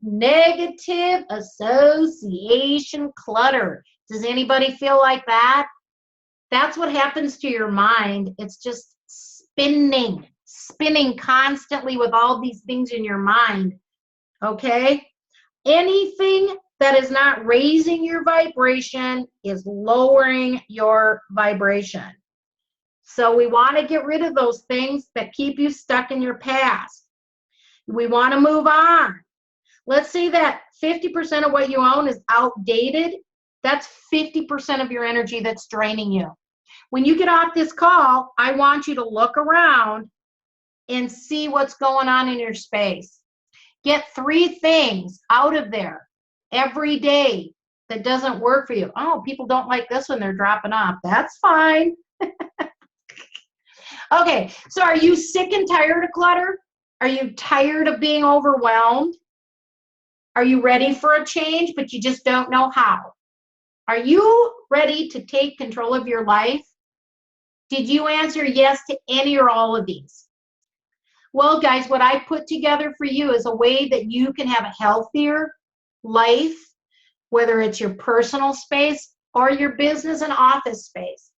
Speaker 1: negative association clutter. Does anybody feel like that? That's what happens to your mind. It's just spinning constantly with all these things in your mind, okay? Anything that is not raising your vibration is lowering your vibration. So we want to get rid of those things that keep you stuck in your past. We want to move on. Let's say that 50% of what you own is outdated. That's 50% of your energy that's draining you. When you get off this call, I want you to look around and see what's going on in your space. Get 3 things out of there every day that doesn't work for you. Oh, people don't like this when they're dropping off. That's fine. Okay, so are you sick and tired of clutter? Are you tired of being overwhelmed? Are you ready for a change, but you just don't know how? Are you ready to take control of your life? Did you answer yes to any or all of these? Well, guys, what I put together for you is a way that you can have a healthier life, whether it's your personal space or your business and office space.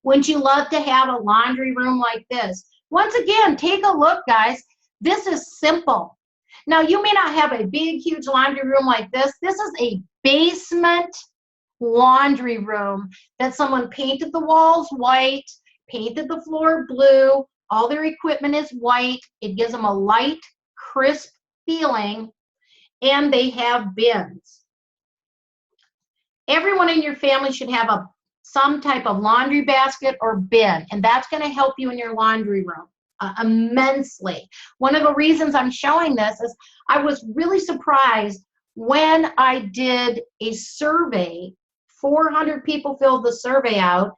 Speaker 1: Wouldn't you love to have a laundry room like this? Once again, take a look, guys. This is simple. Now, you may not have a big, huge laundry room like this. This is a basement laundry room that someone painted the walls white, painted the floor blue. All their equipment is white. It gives them a light, crisp feeling, and they have bins. Everyone in your family should have some type of laundry basket or bin, and that's going to help you in your laundry room immensely. One of the reasons I'm showing this is I was really surprised when I did a survey. 400 people filled the survey out,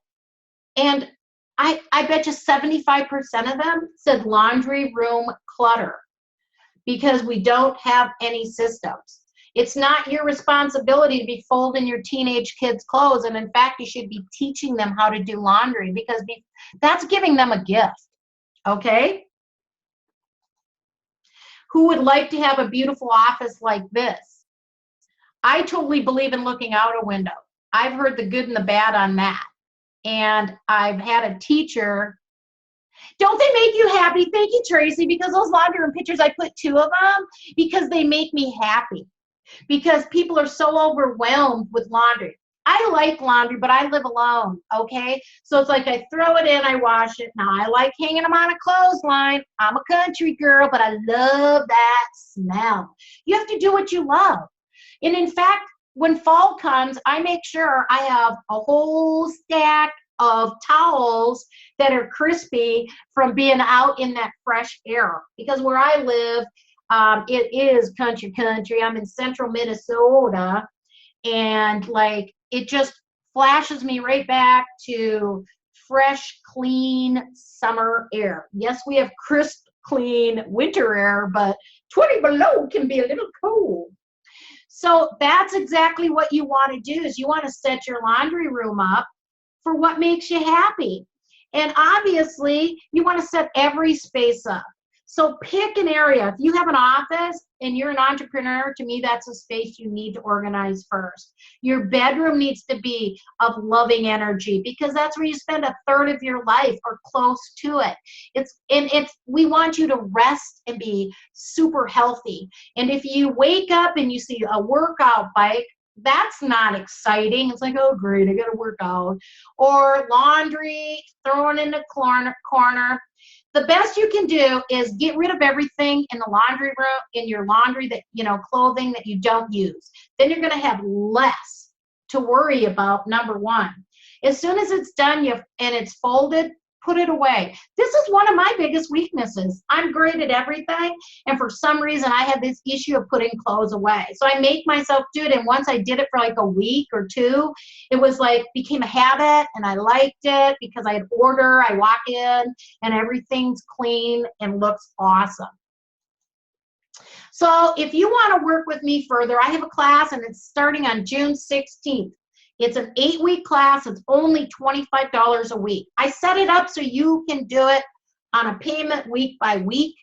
Speaker 1: and I bet you 75% of them said laundry room clutter because we don't have any systems. It's not your responsibility to be folding your teenage kids' clothes, and in fact, you should be teaching them how to do laundry because that's giving them a gift, okay? Who would like to have a beautiful office like this? I totally believe in looking out a window. I've heard the good and the bad on that. And I've had a teacher. Don't they make you happy? Thank you, Tracy, because those laundry room pictures, I put 2 of them because they make me happy. Because people are so overwhelmed with laundry. I like laundry, but I live alone, okay? So it's like I throw it in, I wash it. Now, I like hanging them on a clothesline. I'm a country girl, but I love that smell. You have to do what you love. And in fact, when fall comes, I make sure I have a whole stack of towels that are crispy from being out in that fresh air. Because where I live, it is country. I'm in central Minnesota, and like it just flashes me right back to fresh, clean summer air. Yes, we have crisp, clean winter air, but 20 below can be a little cold. So that's exactly what you want to do is you want to set your laundry room up for what makes you happy. And obviously, you want to set every space up. So pick an area. If you have an office and you're an entrepreneur, to me, that's a space you need to organize first. Your bedroom needs to be of loving energy because that's where you spend 1/3 of your life or close to it. We want you to rest and be super healthy. And if you wake up and you see a workout bike, that's not exciting. It's like, oh, great, I got to work out. Or laundry, thrown in the corner. The best you can do is get rid of everything in the laundry room, in your laundry that, clothing that you don't use. Then you're going to have less to worry about, number one. As soon as it's done and it's folded, put it away. This is one of my biggest weaknesses. I'm great at everything, and for some reason, I have this issue of putting clothes away. So I make myself do it, and once I did it for like a week or 2, it was like became a habit, and I liked it because I had order. I walk in, and everything's clean and looks awesome. So if you want to work with me further, I have a class, and it's starting on June 16th. It's an 8-week class. It's only $25 a week. I set it up so you can do it on a payment week by week,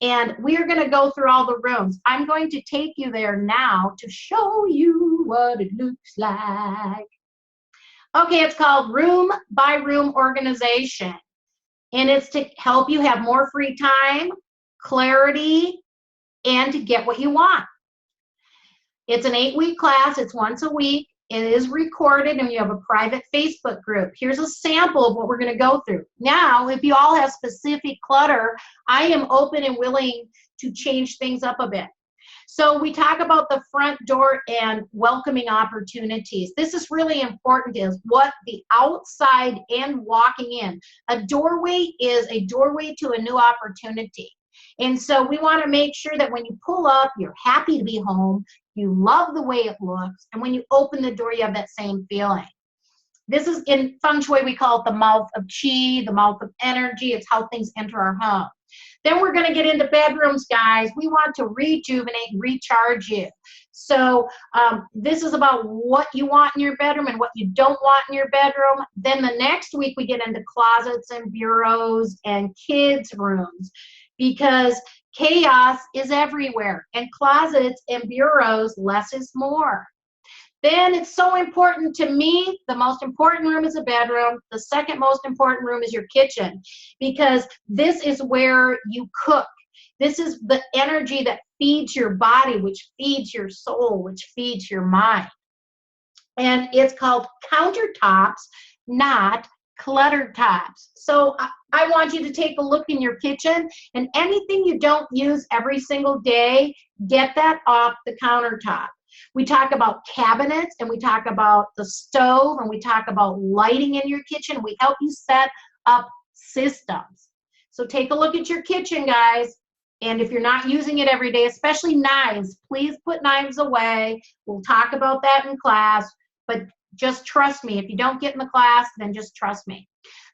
Speaker 1: and we're going to go through all the rooms. I'm going to take you there now to show you what it looks like. Okay, it's called room by room organization. And it's to help you have more free time, clarity, and to get what you want. It's an 8-week class. It's once a week. It is recorded, and you have a private Facebook group. Here's a sample of what we're going to go through. Now, if you all have specific clutter, I am open and willing to change things up a bit. So we talk about the front door and welcoming opportunities. This is really important, is what the outside and walking in. A doorway is a doorway to a new opportunity. And so we want to make sure that when you pull up, you're happy to be home, you love the way it looks, and when you open the door, you have that same feeling. This is, in feng shui, we call it the mouth of qi, the mouth of energy. It's how things enter our home. Then we're going to get into bedrooms, guys. We want to rejuvenate, recharge you. So this is about what you want in your bedroom and what you don't want in your bedroom. Then the next week we get into closets and bureaus and kids' rooms, because chaos is everywhere. And closets and bureaus, less is more. Then it's so important to me, the most important room is a bedroom. The second most important room is your kitchen, because this is where you cook. This is the energy that feeds your body, which feeds your soul, which feeds your mind. And it's called countertops, not clutter tops. So I want you to take a look in your kitchen, and anything you don't use every single day, get that off the countertop. We talk about cabinets, and we talk about the stove, and we talk about lighting in your kitchen. We help you set up systems. So take a look at your kitchen, guys. And if you're not using it every day, especially knives, please put knives away. We'll talk about that in class, but just trust me. If you don't get in the class, then just trust me.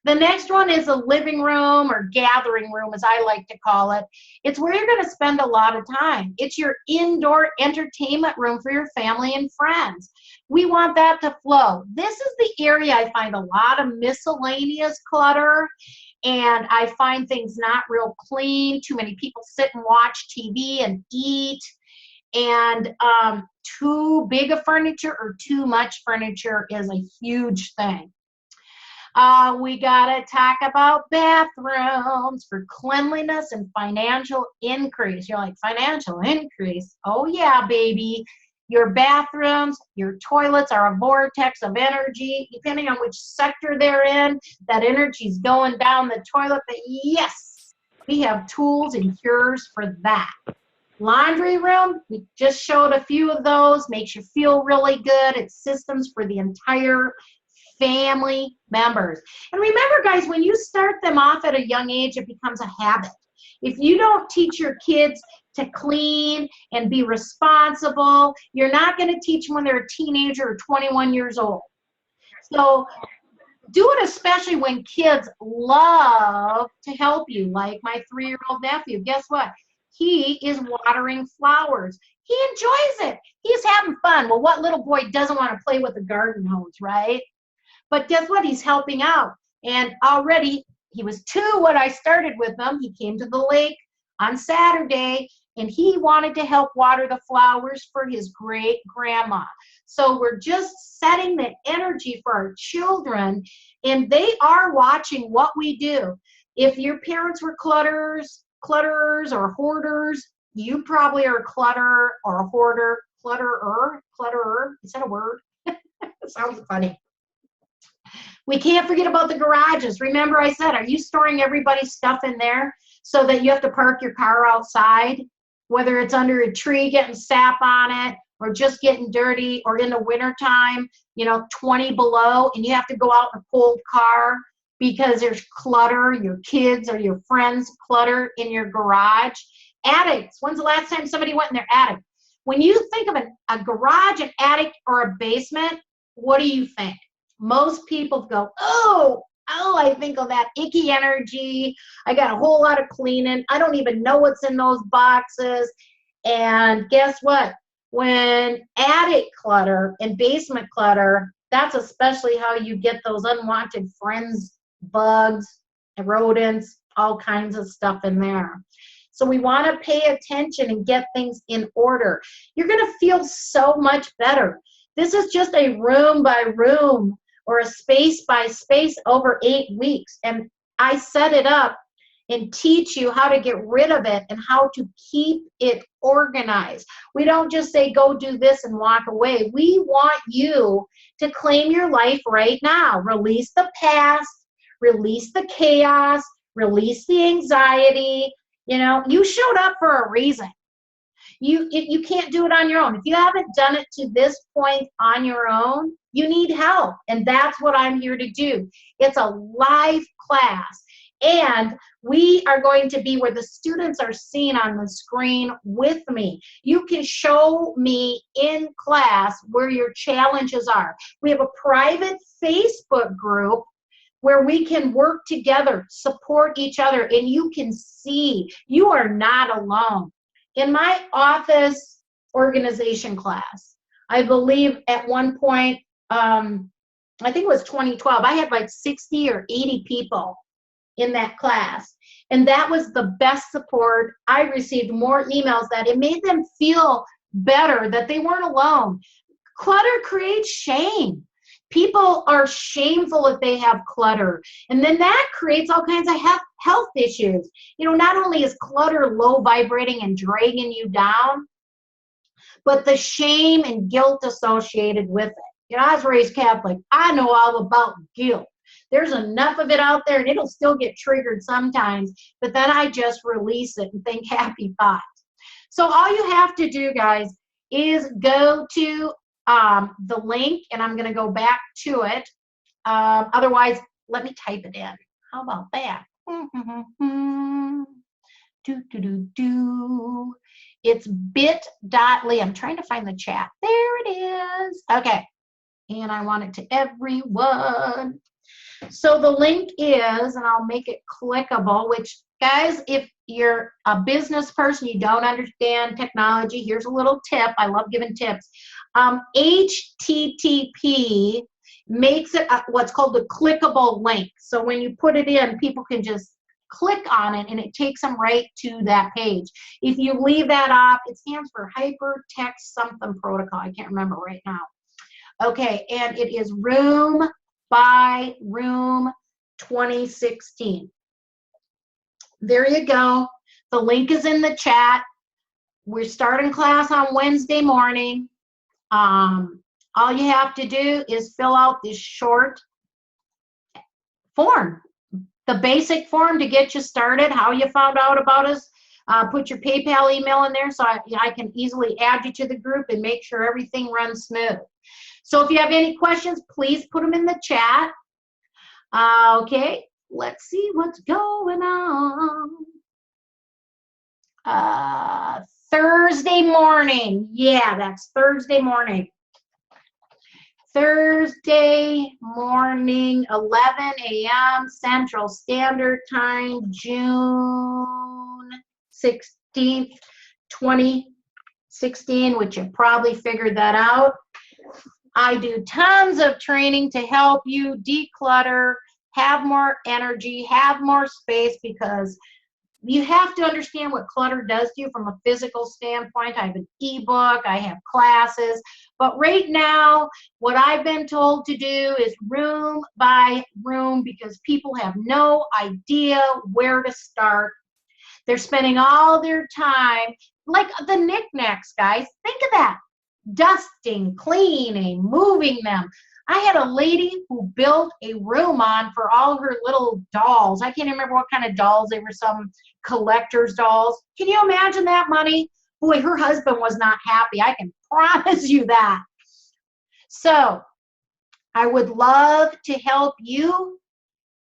Speaker 1: The next one is a living room, or gathering room, as I like to call it. It's where you're going to spend a lot of time. It's your indoor entertainment room for your family and friends. We want that to flow. This is the area I find a lot of miscellaneous clutter, and I find things not real clean. Too many people sit and watch TV and eat, and too big of furniture or too much furniture is a huge thing. We gotta talk about bathrooms for cleanliness and financial increase. You're like, financial increase? Oh yeah, baby. Your bathrooms, your toilets are a vortex of energy. Depending on which sector they're in, that energy's going down the toilet. But yes, we have tools and cures for that. Laundry room, we just showed a few of those. Makes you feel really good. It's systems for the entire family members. And remember, guys, when you start them off at a young age, it becomes a habit. If you don't teach your kids to clean and be responsible, you're not going to teach them when they're a teenager or 21 years old. So do it especially when kids love to help you, like my 3-year-old nephew. Guess what? He is watering flowers. He enjoys it. He's having fun. Well, what little boy doesn't want to play with a garden hose, right? But guess what? He's helping out. And already, he was 2 when I started with him. He came to the lake on Saturday, and he wanted to help water the flowers for his great-grandma. So we're just setting the energy for our children, and they are watching what we do. If your parents were clutterers or hoarders, you probably are a clutterer or a hoarder. Clutterer. Is that a word? It sounds funny. We can't forget about the garages. Remember I said, are you storing everybody's stuff in there so that you have to park your car outside, whether it's under a tree getting sap on it or just getting dirty, or in the wintertime, 20 below, and you have to go out in a cold car because there's clutter, your kids or your friends' clutter in your garage. Attics. When's the last time somebody went in their attic? When you think of a garage, an attic, or a basement, what do you think? Most people go, oh, I think of that icky energy. I got a whole lot of cleaning. I don't even know what's in those boxes. And guess what? When attic clutter and basement clutter, that's especially how you get those unwanted friends, bugs, rodents, all kinds of stuff in there. So we want to pay attention and get things in order. You're going to feel so much better. This is just a room by room or a space by space over 8 weeks. And I set it up and teach you how to get rid of it and how to keep it organized. We don't just say, go do this and walk away. We want you to claim your life right now. Release the past, release the chaos, release the anxiety. You know, you showed up for a reason. You can't do it on your own. If you haven't done it to this point on your own, you need help. And that's what I'm here to do. It's a live class. And we are going to be where the students are seen on the screen with me. You can show me in class where your challenges are. We have a private Facebook group where we can work together, support each other, and you can see you are not alone. In my office organization class, I believe at one point, I think it was 2012, I had like 60 or 80 people in that class. And that was the best support. I received more emails that it made them feel better that they weren't alone. Clutter creates shame. People are shameful if they have clutter. And then that creates all kinds of health issues. You know, not only is clutter low vibrating and dragging you down, but the shame and guilt associated with it. You know, I was raised Catholic. I know all about guilt. There's enough of it out there and it'll still get triggered sometimes, but then I just release it and think happy thoughts. So all you have to do, guys, is go to the link, and I'm going to go back to it. Otherwise, let me type it in. How about that? It's bit.ly. I'm trying to find the chat. There it is. Okay. And I want it to everyone. So the link is, and I'll make it clickable, which, guys, if you're a business person, you don't understand technology, here's a little tip. I love giving tips. HTTP makes it what's called the clickable link. So when you put it in, people can just click on it and it takes them right to that page. If you leave that off, it stands for Hypertext something protocol. I can't remember right now. Okay, and it is room by room 2016. There you go. The link is in the chat. We're starting class on Wednesday morning. All you have to do is fill out this short form, the basic form to get you started, how you found out about us. Put your PayPal email in there so I can easily add you to the group and make sure everything runs smooth. So if you have any questions, please put them in the chat. Okay, let's see what's going on. Thursday morning. Yeah, that's Thursday morning. Thursday morning, 11 a.m. Central Standard Time, June 16th, 2016, which you probably figured that out. I do tons of training to help you declutter, have more energy, have more space, because you have to understand what clutter does to you from a physical standpoint. I have an ebook, I have classes, but right now, what I've been told to do is room by room, because people have no idea where to start. They're spending all their time, like the knickknacks, guys. Think of that. Dusting, cleaning, moving them. I had a lady who built a room for all her little dolls. I can't remember what kind of dolls. They were some collector's dolls. Can you imagine that money? Boy, her husband was not happy. I can promise you that. So I would love to help you.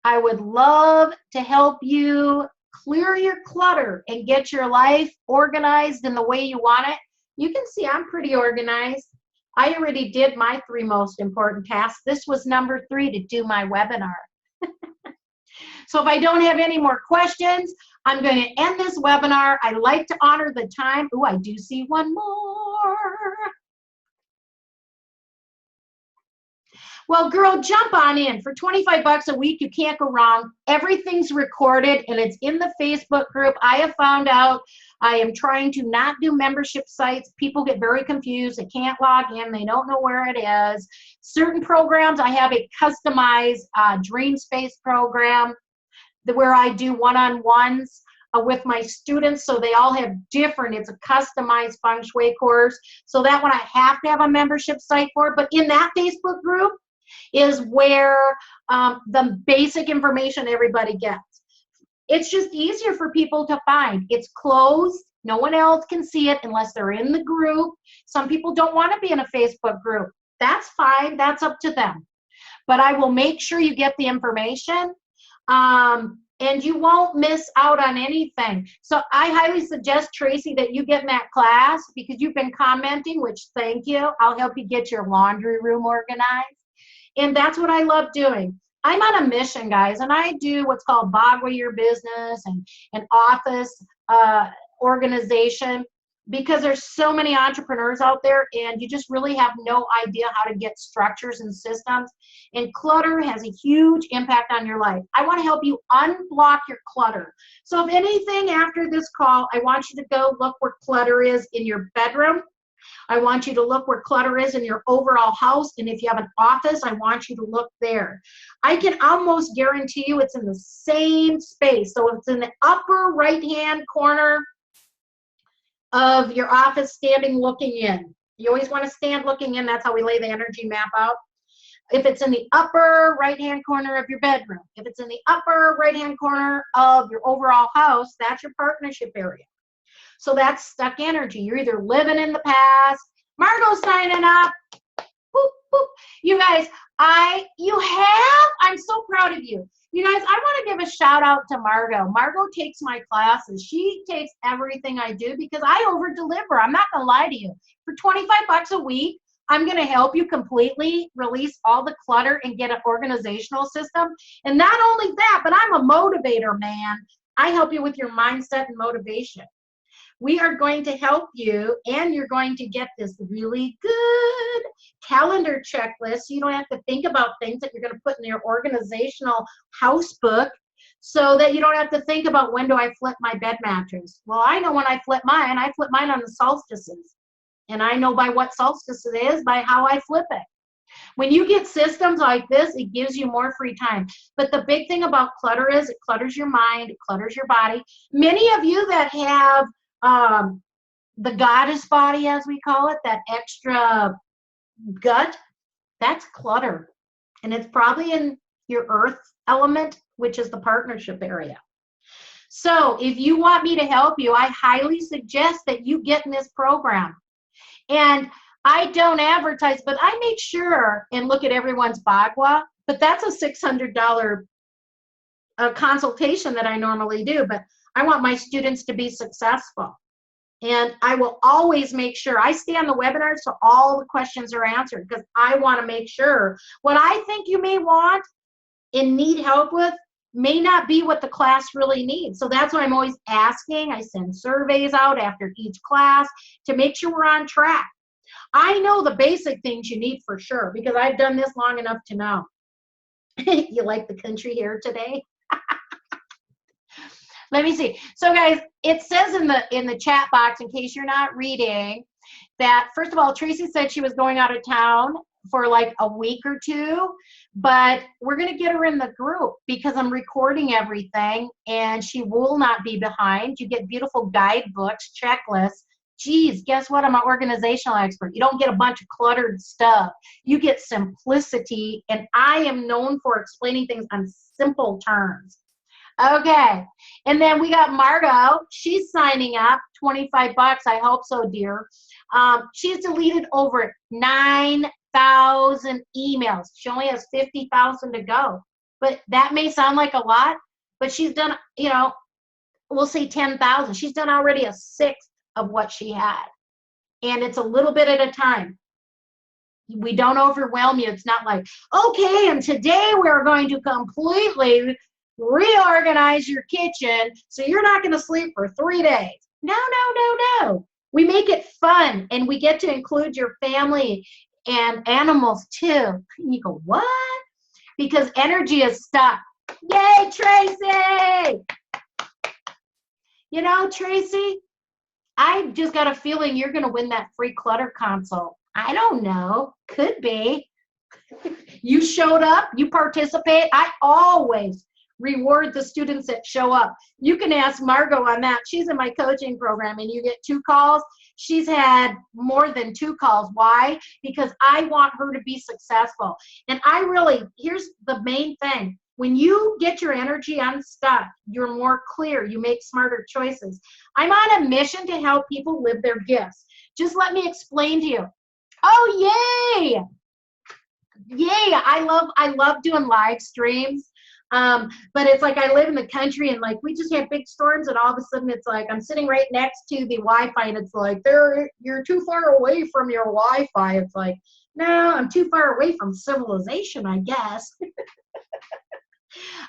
Speaker 1: I would love to help you clear your clutter and get your life organized in the way you want it. You can see I'm pretty organized. I already did my 3 most important tasks. This was number 3, to do my webinar. So if I don't have any more questions, I'm going to end this webinar. I like to honor the time. Oh, I do see one more. Well, girl, jump on in. For 25 bucks a week, you can't go wrong. Everything's recorded and it's in the Facebook group. I have found out I am trying to not do membership sites. People get very confused. They can't log in. They don't know where it is. Certain programs, I have a customized dream space program where I do one-on-ones with my students, so they all have different, it's a customized feng shui course. So that one I have to have a membership site for, but in that Facebook group is where the basic information everybody gets. It's just easier for people to find. It's closed. No one else can see it unless they're in the group. Some people don't want to be in a Facebook group. That's fine. That's up to them. But I will make sure you get the information. And you won't miss out on anything. So I highly suggest, Tracy, that you get in that class because you've been commenting, which thank you. I'll help you get your laundry room organized. And that's what I love doing. I'm on a mission, guys, and I do what's called Bogwa Your Business and an office organization, because there's so many entrepreneurs out there and you just really have no idea how to get structures and systems. And clutter has a huge impact on your life. I want to help you unblock your clutter. So if anything after this call, I want you to go look where clutter is in your bedroom. I want you to look where clutter is in your overall house. And if you have an office, I want you to look there. I can almost guarantee you it's in the same space. So if it's in the upper right-hand corner of your office, standing looking in. You always want to stand looking in. That's how we lay the energy map out. If it's in the upper right-hand corner of your bedroom, if it's in the upper right-hand corner of your overall house, that's your partnership area. So that's stuck energy. You're either living in the past. Margot's signing up. Boop, boop. You guys, I'm so proud of you. You guys, I want to give a shout out to Margot. Margot takes my classes. She takes everything I do because I over deliver. I'm not going to lie to you. For 25 bucks a week, I'm going to help you completely release all the clutter and get an organizational system. And not only that, but I'm a motivator, man. I help you with your mindset and motivation. We are going to help you, and you're going to get this really good calendar checklist so you don't have to think about things that you're going to put in your organizational house book, so that you don't have to think about when do I flip my bed mattress. Well, I know when I flip mine on the solstices. And I know by what solstice it is by how I flip it. When you get systems like this, it gives you more free time. But the big thing about clutter is it clutters your mind, it clutters your body. Many of you that have the goddess body, as we call it, that extra gut, that's clutter. And it's probably in your earth element, which is the partnership area. So if you want me to help you, I highly suggest that you get in this program. And I don't advertise, but I make sure and look at everyone's Bagua, but that's a $600 consultation that I normally do. But I want my students to be successful. And I will always make sure I stay on the webinar so all the questions are answered, because I want to make sure what I think you may want and need help with may not be what the class really needs. So that's why I'm always asking. I send surveys out after each class to make sure we're on track. I know the basic things you need for sure, because I've done this long enough to know. You like the country hair today? Let me see. So guys, it says in the chat box, in case you're not reading, that first of all, Tracy said she was going out of town for like a week or two, but we're going to get her in the group because I'm recording everything and she will not be behind. You get beautiful guidebooks, checklists. Geez, guess what? I'm an organizational expert. You don't get a bunch of cluttered stuff. You get simplicity, and I am known for explaining things on simple terms. Okay, and then we got Margot. She's signing up, 25 bucks. I hope so, dear. She's deleted over 9,000 emails. She only has 50,000 to go. But that may sound like a lot, but she's done, you know, we'll say 10,000. She's done already a sixth of what she had. And it's a little bit at a time. We don't overwhelm you. It's not like, okay, and today we're going to completely reorganize your kitchen so you're not going to sleep for 3 days. No. We make it fun, and we get to include your family and animals too. And you go, what? Because energy is stuck. Yay, Tracy! You know, Tracy, I just got a feeling you're going to win that free clutter console. I don't know. Could be. You showed up. You participate. I always reward the students that show up. You can ask Margot on that. She's in my coaching program, and you get 2 calls. She's had more than 2 calls. Why? Because I want her to be successful. And here's the main thing. When you get your energy unstuck, you're more clear. You make smarter choices. I'm on a mission to help people live their gifts. Just let me explain to you. Oh, yay! Yay! I love doing live streams. But it's like I live in the country, and like we just had big storms, and all of a sudden it's like I'm sitting right next to the Wi-Fi, and it's like you're too far away from your Wi-Fi. It's like, no, I'm too far away from civilization, I guess.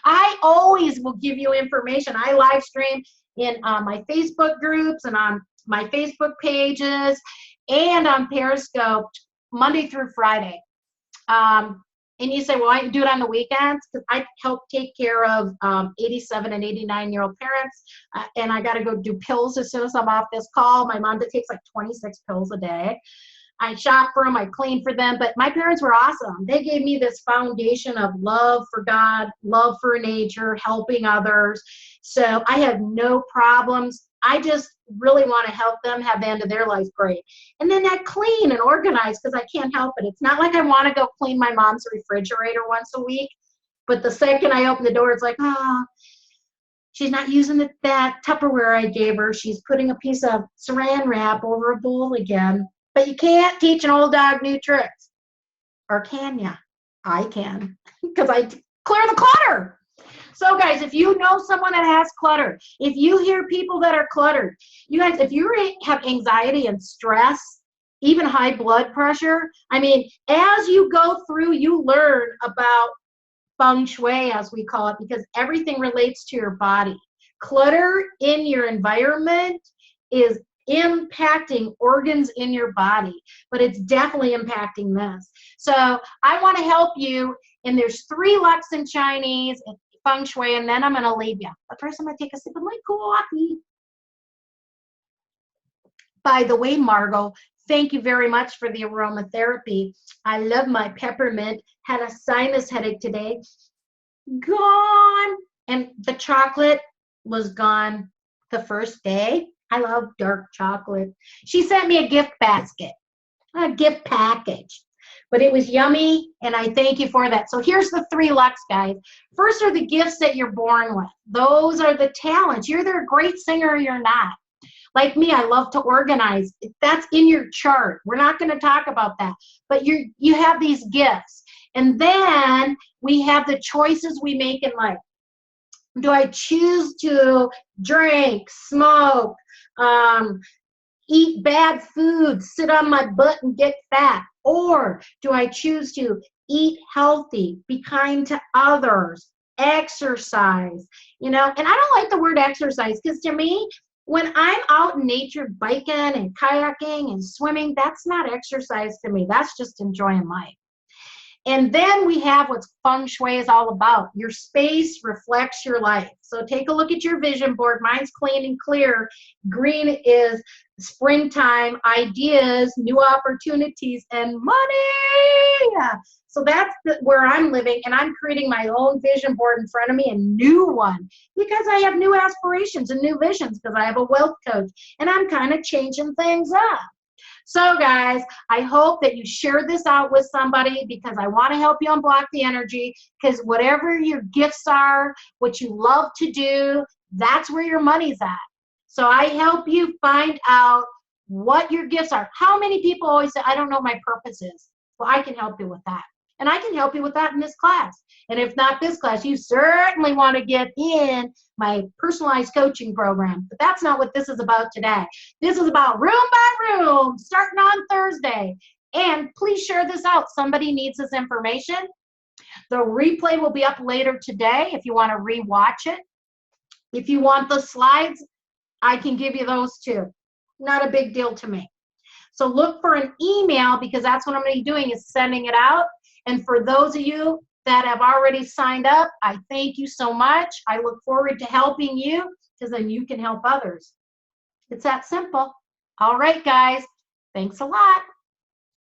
Speaker 1: I always will give you information. I live stream in my Facebook groups and on my Facebook pages and on Periscope Monday through Friday. And you say, well, I do it on the weekends because I help take care of 87 and 89-year-old parents, and I got to go do pills as soon as I'm off this call. My mom takes like 26 pills a day. I shop for them, I clean for them, but my parents were awesome. They gave me this foundation of love for God, love for nature, helping others. So I have no problems. I just really want to help them have the end of their life great. And then I clean and organize because I can't help it. It's not like I want to go clean my mom's refrigerator once a week, but the second I open the door, it's like, oh, she's not using that Tupperware I gave her. She's putting a piece of saran wrap over a bowl again. But you can't teach an old dog new tricks. Or can you? I can, because I clear the clutter. So guys, if you know someone that has clutter, if you hear people that are cluttered, you guys, if you have anxiety and stress, even high blood pressure, I mean, as you go through, you learn about feng shui, as we call it, because everything relates to your body. Clutter in your environment is impacting organs in your body, but it's definitely impacting this. So I want to help you, and there's 3 lucks in Chinese and feng shui, and then I'm going to leave you. But first I'm going to take a sip of my coffee. By the way, Margot, thank you very much for the aromatherapy. I love my peppermint. Had a sinus headache today. Gone. And the chocolate was gone the first day. I love dark chocolate. She sent me a gift basket, a gift package, but it was yummy, and I thank you for that. So here's the 3 lucks, guys. First are the gifts that you're born with. Those are the talents. You're either a great singer or you're not. Like me, I love to organize. That's in your chart. We're not going to talk about that, but you have these gifts. And then we have the choices we make in life. Do I choose to drink, smoke, eat bad food, sit on my butt and get fat? Or do I choose to eat healthy, be kind to others, exercise? You know, and I don't like the word exercise because to me, when I'm out in nature biking and kayaking and swimming, that's not exercise to me. That's just enjoying life. And then we have what feng shui is all about. Your space reflects your life. So take a look at your vision board. Mine's clean and clear. Green is springtime, ideas, new opportunities, and money. So that's where I'm living, and I'm creating my own vision board in front of me, a new one, because I have new aspirations and new visions because I have a wealth coach, and I'm kind of changing things up. So guys, I hope that you share this out with somebody because I want to help you unblock the energy, because whatever your gifts are, what you love to do, that's where your money's at. So I help you find out what your gifts are. How many people always say, I don't know what my purpose is? Well, I can help you with that. And I can help you with that in this class. And if not this class, you certainly want to get in my personalized coaching program. But that's not what this is about today. This is about room by room, starting on Thursday. And please share this out. Somebody needs this information. The replay will be up later today if you want to rewatch it. If you want the slides, I can give you those too. Not a big deal to me. So look for an email, because that's what I'm going to be doing, is sending it out. And for those of you that have already signed up, I thank you so much. I look forward to helping you, because then you can help others. It's that simple. All right, guys. Thanks a lot.